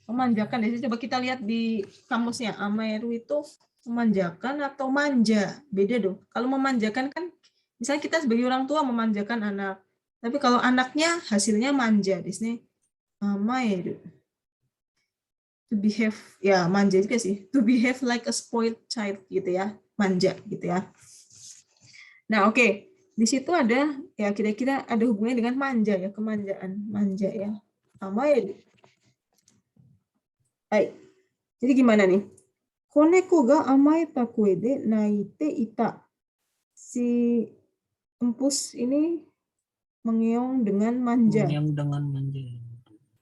Memanjakan ya. Coba kita lihat di kamusnya. Amaero itu memanjakan atau manja. Beda dong. Kalau memanjakan kan misalnya kita sebagai orang tua memanjakan anak. Tapi kalau anaknya hasilnya manja di sini. Amaeru. To behave, ya manja juga sih. To behave like a spoiled child gitu ya. Manja gitu ya. Nah, oke. Di situ ada ya kira-kira ada hubungannya dengan manja ya, kemanjaan, manja ya. Amaeru. Baik. Jadi gimana nih? Koneko ga amaeta kue de naite ita. Si empus ini mengeong dengan manja.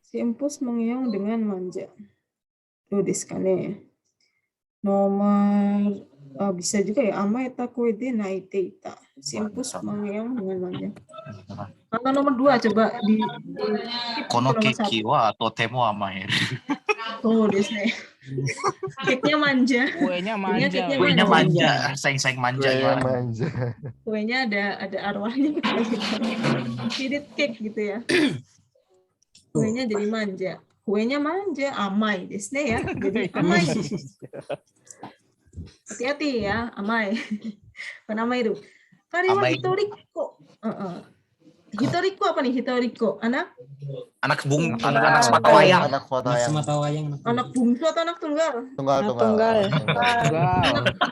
Si empus mengeong dengan manja. Tuh deskane. Nomor bisa juga ya amaeta kue de naite ita. Si empus mengeong dengan manja. Kalau nomor 2 coba di Kono keki wa totemo amaeru. Oh, desne. Keknya manja. Kuenya manja. Kuenya manja. Saing-saing manja ya. Kuenya ada arwahnya. Spirit cake gitu ya. Kuenya jadi manja. Kuenya manja, amai desne ya. Jadi amai. Hati-hati ya, amai. Bukan amai itu. Kariwa hitori kok. Hitoriko apa nih? Hitoriko, anak Anak Tunggal. sepatu wayang. Anak foto Anak yang semata wayang. anak bungsu atau anak tunggal? tunggal Anak tunggal. tunggal. Tunggal.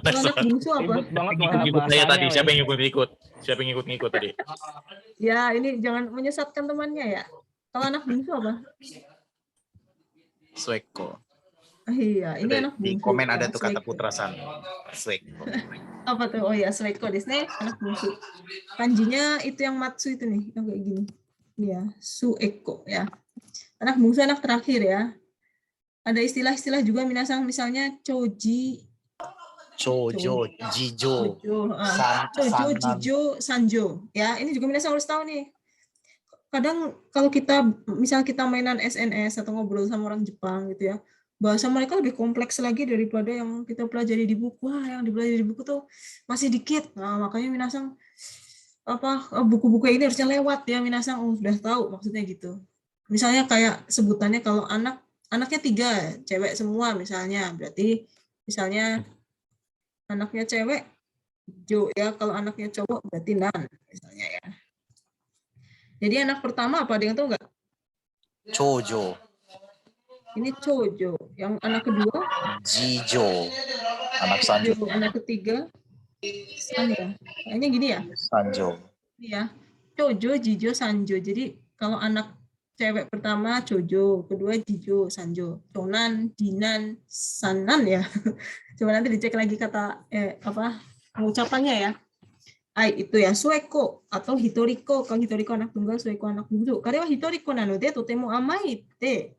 Kalau anak bungsu apa? Ribet banget malah Ikut-ikut saya tadi. bahasanya. Siapa yang ikut-ikut? Siapa yang ikut-ikut tadi? Ya, ini jangan menyesatkan temannya ya. Kalau anak bungsu apa? Sueko. Iya, ini anak Di bungsu. komen ada ya, tuh kata Sueko. Putrasan. Sueko. Apa tuh? Oh ya, Sueko Disney anak bungsu. Kanjinya itu yang matsu itu nih, yang kayak gini. Ini ya, Sueko ya. Anak bungsu anak terakhir ya. Ada istilah-istilah juga minasang, misalnya choji, Chojo, Jijo, chojo, chojo, Sanan. jijo, sanjo. Ya, ini juga minasang harus tahu nih. Kadang kalau kita misal kita mainan SNS atau ngobrol sama orang Jepang gitu ya, bahasa mereka lebih kompleks lagi daripada yang kita pelajari di buku. Wah, yang dipelajari di buku tuh masih dikit. Nah, makanya minasang buku-buku ini harusnya lewat ya, minasang udah tahu maksudnya gitu. Misalnya kayak sebutannya kalau anaknya 3, cewek semua misalnya, berarti misalnya anaknya cewek Jo ya, kalau anaknya cowok berarti Nan misalnya ya. Jadi anak pertama apa, ada yang tahu nggak? Chojo, Ini Chojo. Yang anak kedua Jijo, anak Sanjo, Jo, anak ketiga San ya. Kayaknya gini ya. Sanjo. Ini ya. Chojo, Jijo, Sanjo. Jadi kalau anak cewek pertama Chojo, kedua Jijo, Sanjo. Chonan, Dinan, Sanan ya. Coba nanti dicek lagi kata pengucapannya ya. Itu ya, Sueko atau Hitoriko. Kalau Hitoriko anak tunggal, Sueko anak bungsu. Karena Hitoriko nanode totemo amai te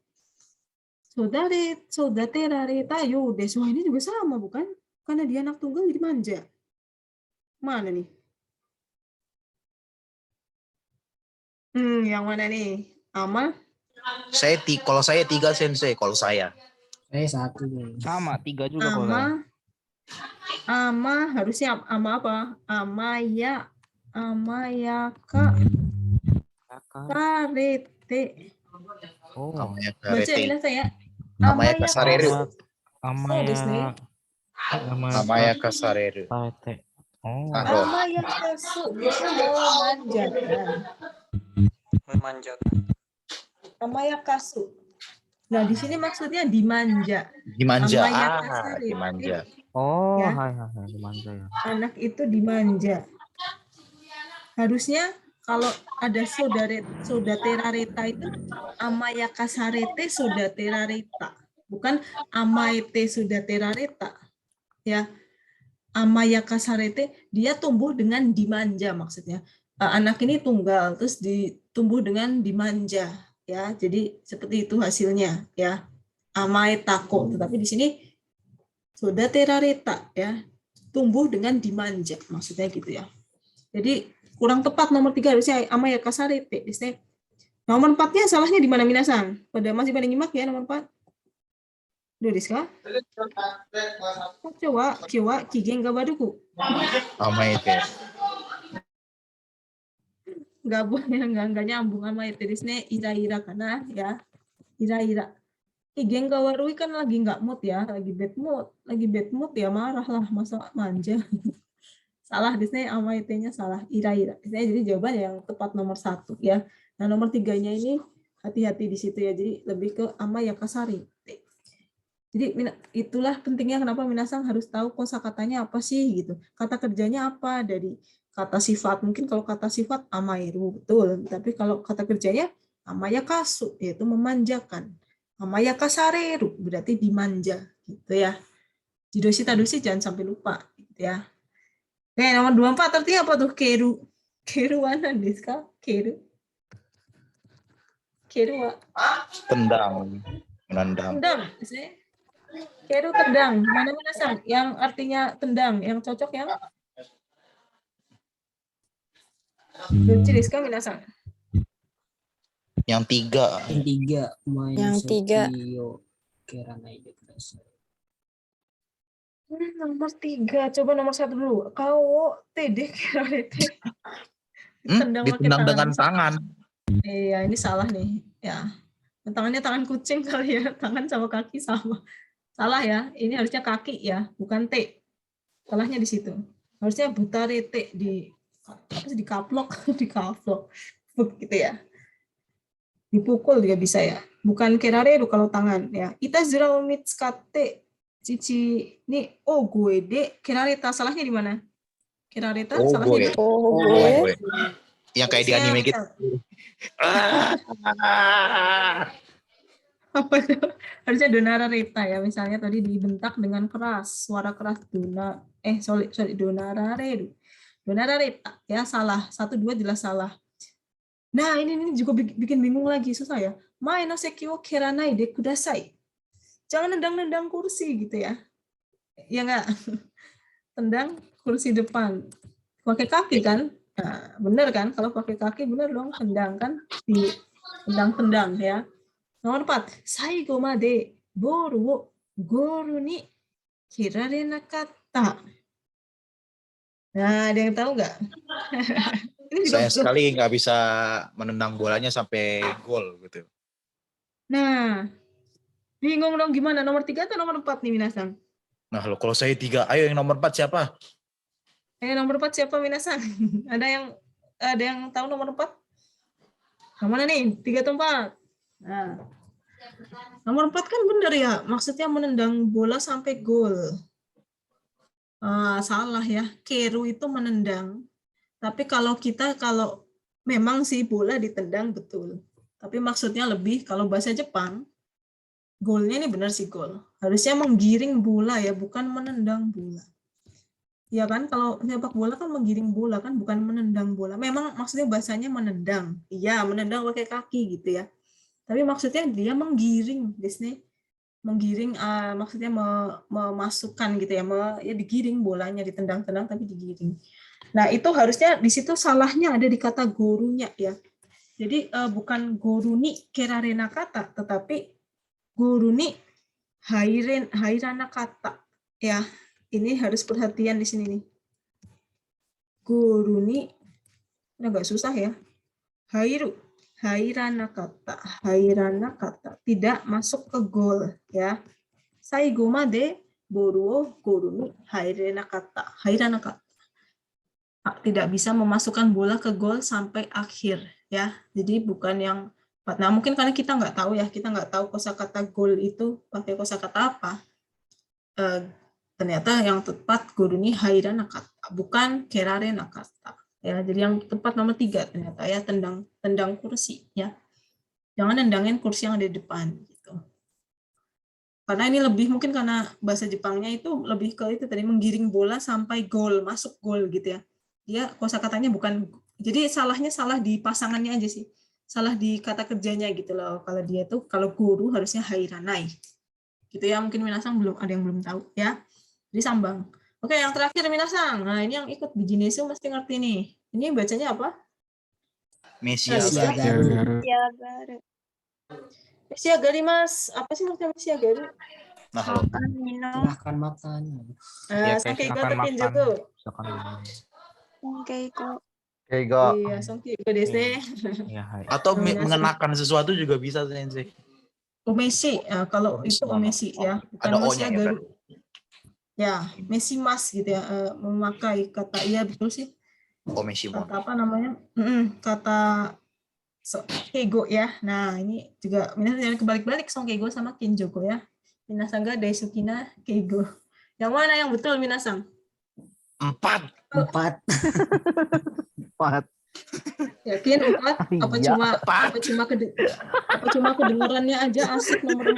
sodaterareta yo desu. Wah, ini juga sama bukan? Karena dia anak tunggal jadi manja. Mana nih? Yang mana nih? Ama? Kalau saya 3 sensei, kalau saya. Saya 1. Sama 3 juga kalau saya. Ama harusnya ama apa? Amayaka karete. Oh. Amayaka Baca rete. bilang saya. Amayaka sareru. Amayaka sareru. Oh. Amayaka su memanjakan. Memanjakan. Amayakasu. Nah, di sini maksudnya dimanja. Dimanja. Amayakasarete. Dimanja. Oh, Ya. hai dimanja ya. Anak itu dimanja. Harusnya kalau ada sodaterareta itu amayakasarete sodaterareta, bukan amaete sodaterareta. Ya. Amayakasarete dia tumbuh dengan dimanja maksudnya. Anak ini tunggal terus ditumbuh dengan dimanja ya. Jadi seperti itu hasilnya ya. Amaetako, tetapi di sini sodaterareta ya, tumbuh dengan dimanja maksudnya gitu ya. Jadi kurang tepat nomor 3 harusnya amayakasarete. Nomor 4-nya salahnya di mana minasang? Masih pada nyimak ya nomor 4? Do desu ka? Coba kiwa kigen ga baruku. Amaete. Nggak nyambung sama itu disini ira-ira karena ya ira-ira. Kigen ga warui kan lagi nggak mood ya, lagi bad mood ya marah lah, masa manja. Salah disini sama itunya salah, ira-ira. Jadi jawaban yang tepat nomor 1 ya. Nah nomor 3-nya ini hati-hati di situ ya. Jadi lebih ke amayakasari. Jadi itulah pentingnya kenapa minasang harus tahu kosakatanya apa sih gitu. Kata kerjanya apa dari kata sifat. Mungkin kalau kata sifat amairu betul, tapi kalau kata kerjanya amayakasu yaitu memanjakan. Amayakasareru berarti dimanja gitu ya. Jidoshi tadoshi jangan sampai lupa gitu ya. Oke, nomor 24 artinya apa tuh? Keru. Keru mana desu ka? Keru. Keru wa? Tendang. Menendang. Tendang. Keru tendang. Mana minasang? Yang artinya tendang, yang cocok yang Dochi desu ka minasang? Yang 3. Yang 3. Nomor 3. Coba nomor 1 dulu. Kau tede kerarete. Ditendang dengan tangan. Iya, ini salah nih. Ya. Tangannya tangan kucing kali ya. Tangan sama kaki sama. Salah ya. Ini harusnya kaki ya, bukan T. Salahnya di situ. Harusnya butarete di kaplok, di kaplok. Fuk gitu ya. Dipukul juga bisa ya. Bukan kerareru kalau tangan ya. Itazura o mitsukatte cici ni o gue de kerareta. Salahnya di mana? Kerareta Oh, salahnya gue. di Gue. Yang kayak di Harusnya anime gitu. apa itu? Harusnya donarareta ya. Misalnya tadi dibentak dengan keras, suara keras sorry donarareru. Donarareta ya, salah. 1 2 jelas salah. Nah, ini juga bikin bingung lagi, susah ya. Mae no seki wo keranai de kudasai. Jangan nendang-nendang kursi gitu ya. Ya enggak? Tendang kursi depan. Pakai kaki kan? Nah, bener kan? Kalau pakai kaki bener dong, tendang kan? Tendang-tendang ya. Nomor 4, saigo made boru wo goru ni kirarenakatta. Nah, ada yang tahu nggak? Saya sekali nggak bisa menendang bolanya sampai gol gitu. Nah, bingung dong gimana? Nomor 3 atau nomor 4 nih, Minasang? Nah, kalau saya 3, ayo yang nomor 4 siapa? Nomor 4 siapa, Minasang? ada yang tahu nomor 4? Yang mana nih? 3 atau 4? Nah, nomor 4 kan bener ya, maksudnya menendang bola sampai gol. Salah ya, keru itu menendang. Tapi kalau memang sih bola ditendang betul. Tapi maksudnya lebih, kalau bahasa Jepang, golnya ini benar sih gol. Harusnya menggiring bola ya, bukan menendang bola. Ya kan, kalau sepak bola kan menggiring bola kan, bukan menendang bola. Memang maksudnya bahasanya menendang. Iya, menendang pakai kaki gitu ya. Tapi maksudnya dia menggiring, Disney. Menggiring, maksudnya memasukkan gitu ya, ya digiring bolanya, ditendang-tendang tapi digiring. Nah, itu harusnya di situ salahnya ada di kata gorunya ya. Jadi bukan goruni kerarena kata, tetapi goruni hairana kata ya. Ini harus perhatian di sini nih. Goruni, agak susah ya. Hairana kata tidak masuk ke gol ya. Saigo made boru wo goru ni hairana kata. Tidak bisa memasukkan bola ke gol sampai akhir ya. Jadi bukan yang nah mungkin karena kita nggak tahu ya, kita nggak tahu kosakata gol itu pakai kosakata apa. Ternyata yang tepat goru ni hairana kata, bukan kerarena kata. Ya, jadi yang tepat nomor 3 ternyata ya, tendang kursi ya. Jangan nendangin kursi yang ada di depan gitu. Karena ini lebih mungkin karena bahasa Jepangnya itu lebih ke itu tadi menggiring bola sampai gol, masuk gol gitu ya. Dia kosakatanya bukan, jadi salahnya salah di pasangannya aja sih. Salah di kata kerjanya gitu loh. Kalau dia tuh kalau guru harusnya hairanai. Gitu ya, mungkin Minasang ada yang belum tahu ya. Jadi sambang. Oke, yang terakhir Minasang. Nah, ini yang ikut Bijinesu mesti ngerti nih. Ini bacanya apa? Mesiagaru. Mesiagaru, Mas. Apa sih maksudnya Mesiagaru? Makan minum. Silahkan makan. Sankeigo atau Kenjoku? Keigo. Iya, Sankeigo desu. Atau mengenakan sesuatu juga bisa, Sensei. Omeshi. Kalau itu omeshi ya. Bukan Ada O-nya ya kan? Ya, mesimas gitu ya, memakai kata iya betul sih. Omeshimon. Kata apa namanya? Kata keigo ya. Nah, ini juga Minasang jangan kebalik-balik Keigo sama Kenjoku ya. Minasang ga daisukina keigo. Yang mana yang betul Minasang? 4. Yakin 4? Apa cuma kedengarannya aja asik nomor 4?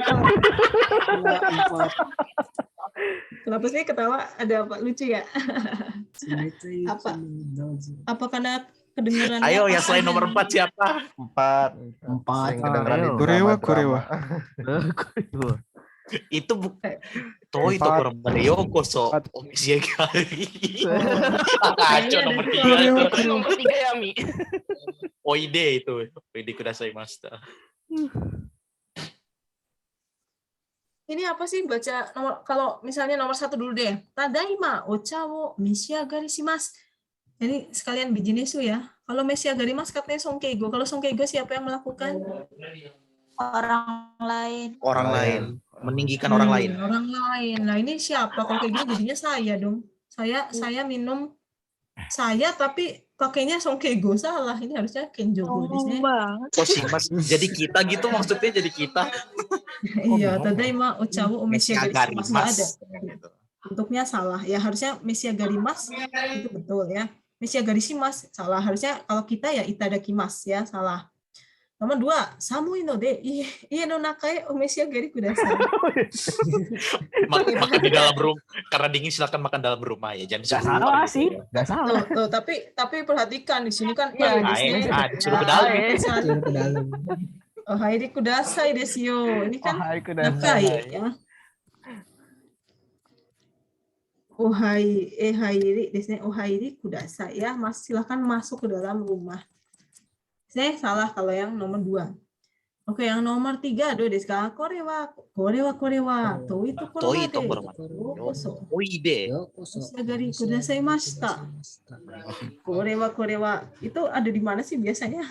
Kenapa sih ketawa? Ada apa lucu ya? Apa karena kedengarannya? Ayo ya selain nomor 4 siapa? 4. Kedengeran di Korewa. Itu Toi to kurang pada Yokoso Omeshigari. Kacau nomor 3 itu. Nomor 3 ya, Mi. Oide itu. Oide kudasaimashita. Ini apa sih baca nomor, kalau misalnya nomor 1 dulu deh. Tadaima ocha wo meshiagari shimasu. Ini sekalian bijinesu ya. Kalau meshiagari mas katanya Sonkeigo. Kalau Sonkeigo siapa yang melakukan? Orang lain. Orang lain. Meninggikan orang lain. Orang lain. Nah, ini siapa? Kalau kayak gini jadinya saya dong. Saya minum. Saya tapi pakainya Songkego salah. Ini harusnya Kenjogo Sombong desu. banget. Koshimas. Jadi kita gitu maksudnya jadi kita. Iya, tadaima ochawo omeshiagarimasu nggak ada. Gitu. Bentuknya salah. Ya harusnya meshiagarimasu itu betul ya. Meshiagarishimasu salah. Harusnya kalau kita ya itadakimasu ya, salah. Nomor 2, samui no de ie no nakae omeshiagari kudasai. Makan di dalam rumah. Karena dingin silakan makan dalam rumah ya. Jangan Gak disuruh salah keluar sih, gitu. gak salah. Tuh, tapi perhatikan di sini kan Iya, di sini Suruh ke dalam. Suruh ke dalam. Oh, hairi kudasai desu yo. Ini kan Ohai kudasai. nakai ya. Hairi desu ne. Hairi kudasai ya. Mas silakan masuk ke dalam rumah. Saya salah kalau yang nomor 2. Oke, yang nomor 3 do desu ka? Korewa. Toi to Toi to koromade. koromade. Oide. Oshiagari kudasaimashita. Korewa. Itu ada di mana sih biasanya?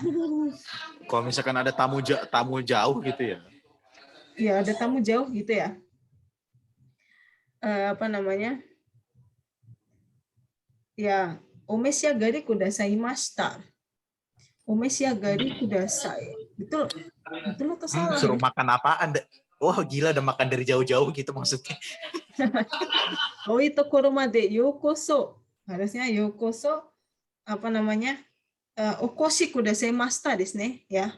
Kalau misalkan ada tamu jauh gitu ya. Iya, ada tamu jauh gitu ya. Apa namanya? Ya, omeshiagari kudasaimashita. Omeshiagari kudasai. Betul atau salah? Suruh makan apaan? Wah gila, udah makan dari jauh-jauh gitu maksudnya. Oi tokoro made yokoso. Harusnya yokoso apa namanya? Okoshi kudasaimashita desu ne, ya.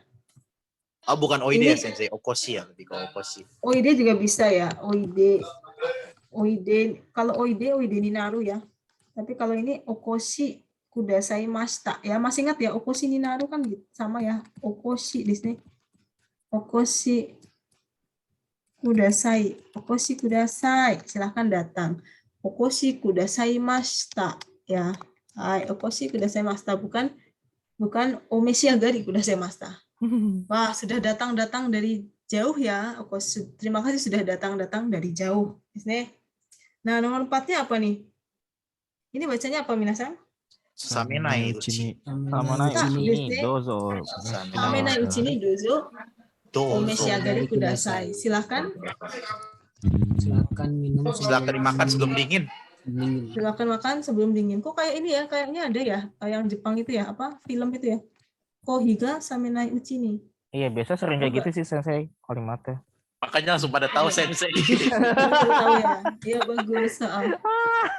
Oh bukan oide ya Ini- sensei, okoshi ya, lebih ke okoshi. Oide juga bisa ya, oide. Kalau oide ninaru ya. Tapi kalau ini okoshi kudasaimashita ya, masih ingat ya okoshi ninaru kan gitu sama ya, okoshi di sini. Okoshi kudasai, silahkan datang. Okoshi kudasaimashita ya. Hai, okoshi kudasaimashita, bukan omeshiagari kudasaimashita. Wah, sudah datang dari jauh ya. Okoshi, terima kasih sudah datang dari jauh. Di sini. Nah, nomor 4-nya apa nih? Ini bacanya apa, Minasang? Samenai uchi. Samanai uchi ni dozo. Samenai uchi ni dozo. Omeshiagari kudasai. Silakan. Silakan minum. Silakan dimakan sebelum dingin. Silakan makan sebelum dingin. Kok kayak ini ya? Kayaknya ada ya, yang Jepang itu ya, apa? Film itu ya. Kohiga samenai uchi ni. Iya, biasa sering kayak gitu sih sensei kalimatnya. Makanya langsung pada tahu sensei. Tahu ya. Iya bagus.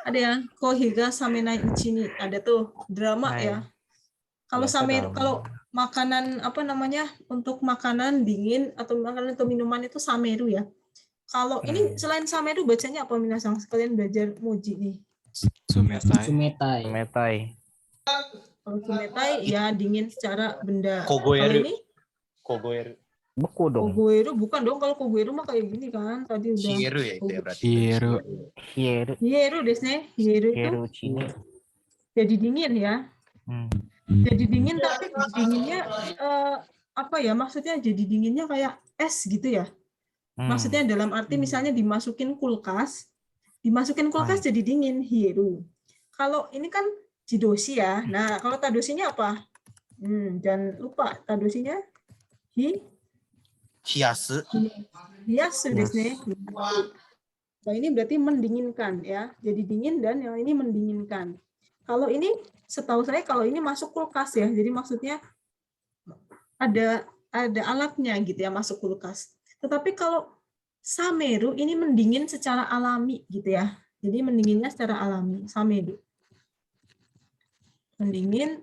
Ada yang Kohiga samenai uchi ni. Ada tuh drama Hai. ya. Kalau Biasa sameru, drama. kalau makanan apa namanya, untuk makanan dingin atau makanan atau minuman itu sameru ya. Kalau ini selain sameru bacanya apa, Minasang? Sekalian belajar muji nih. Sumetai. Metai. Kalau sumetai ya dingin secara benda. Kogoeru. Kalau ini Kogoeru. Beku dong. kogoeru bukan dong. Kalau kogoeru mah kayak gini kan tadi udah. Hieru ya itu ya berarti. Hieru. Hieru desu ne. Hieru itu Hieru chini. jadi dingin ya. Jadi dingin, tapi dinginnya apa ya, maksudnya jadi dinginnya kayak es gitu ya. Maksudnya dalam arti misalnya dimasukin kulkas jadi dingin, hieru. Kalau ini kan jidoshi ya. Nah, kalau tadoshinya apa? Jangan lupa tadoshinya Hiyasu. hiyasu desu ne. Kalau ini berarti mendinginkan ya. Jadi dingin dan yang ini mendinginkan. Kalau ini setahu saya kalau ini masuk kulkas ya. Jadi maksudnya ada alatnya gitu ya masuk kulkas. Tetapi kalau sameru ini mendingin secara alami gitu ya. Jadi mendinginnya secara alami, sameru. Mendingin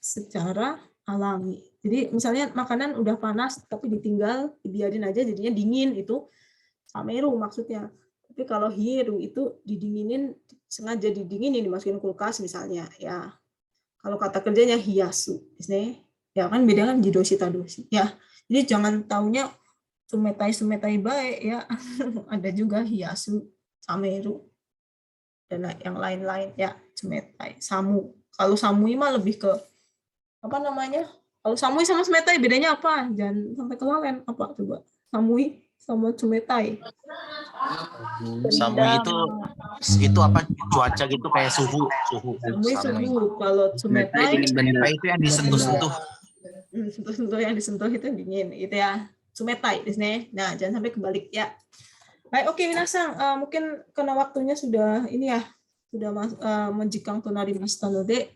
secara alami. Jadi misalnya makanan udah panas tapi dibiarin aja jadinya dingin, itu sameru maksudnya. Tapi kalau hieru itu didinginin, sengaja didinginin, dimasukin kulkas misalnya ya. Kalau kata kerjanya hiyasu, ya kan beda kan jidoshi tadoshi. Ya, jadi jangan taunya sumetai baik ya. Ada juga hiyasu, sameru dan yang lain-lain ya, sumetai, samu. Kalau samui mah lebih ke apa namanya? Kalau samui sama sumetai bedanya apa? Jangan sampai kelalen apa coba? Samui sama sumetai. Samui itu apa, cuaca gitu kayak suhu. Samui suhu. Kalau sumetai itu yang disentuh-sentuh. Sentuh-sentuh yang disentuh itu dingin itu ya. Sumetai di sini. Nah, jangan sampai kebalik ya. Baik, oke Minasang, mungkin karena waktunya sudah ini ya, sudah menjikang tonari mashita node,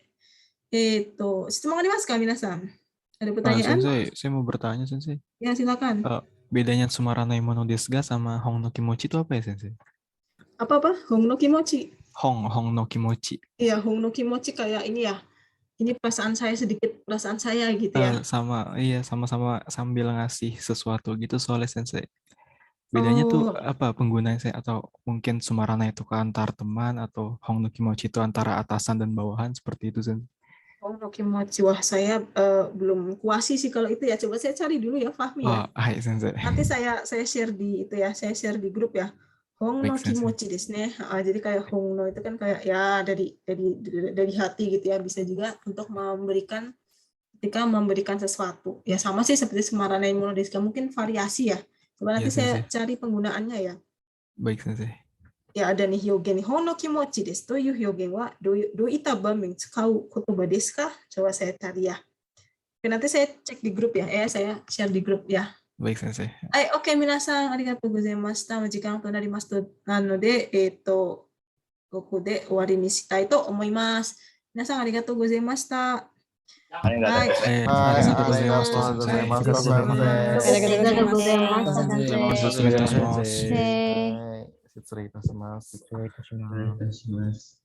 質問ありますか皆さん? Ada Ah, pertanyaan? Sensei, saya mau bertanya, Sensei. Ya, silakan. Bedanya Tsumaranai Mono desu ga sama Hong no Kimochi itu apa ya, Sensei? Apa? Hong no Kimochi. Hong no Kimochi. Iya, Hong no Kimochi kayak ini ya. Ini perasaan saya sedikit, perasaan saya gitu ya. Sama-sama sambil ngasih sesuatu gitu soalnya, Sensei. Bedanya tuh apa penggunaan saya, atau mungkin Tsumaranai itu ke antar teman, atau Hong no Kimochi itu antara atasan dan bawahan, seperti itu, Sensei. Hong no Kimochi, wah saya belum kuasi sih kalau itu ya. Coba saya cari dulu ya, Fahmi ya. Hai, Sensei. Nanti saya share di itu ya, saya share di grup ya. Hong no Baik, Sensei. Kimochi desu ne. Jadi kayak Hong no itu kan kayak ya dari hati gitu ya, bisa juga untuk memberikan ketika memberikan sesuatu. Ya sama sih seperti Tsumaranai Mono desu ga, mungkin variasi ya. Coba nanti saya cari penggunaannya ya. Baik, Sensei. Ya ada nih hyogen nih. Hong no Kimochi desu toいう表現はどういった場面使う言葉ですか? Coba saya cari ya. Oke, nanti saya cek di grup ya. Saya share di grup ya. Baik, Sensei. Oke, 皆さんありがとうございました。時間となりますなので、ここで終わりにしたいと思います。皆さんありがとうございました。ありがとうございます。ありがとうございました。ありがとうございました。失礼いたします。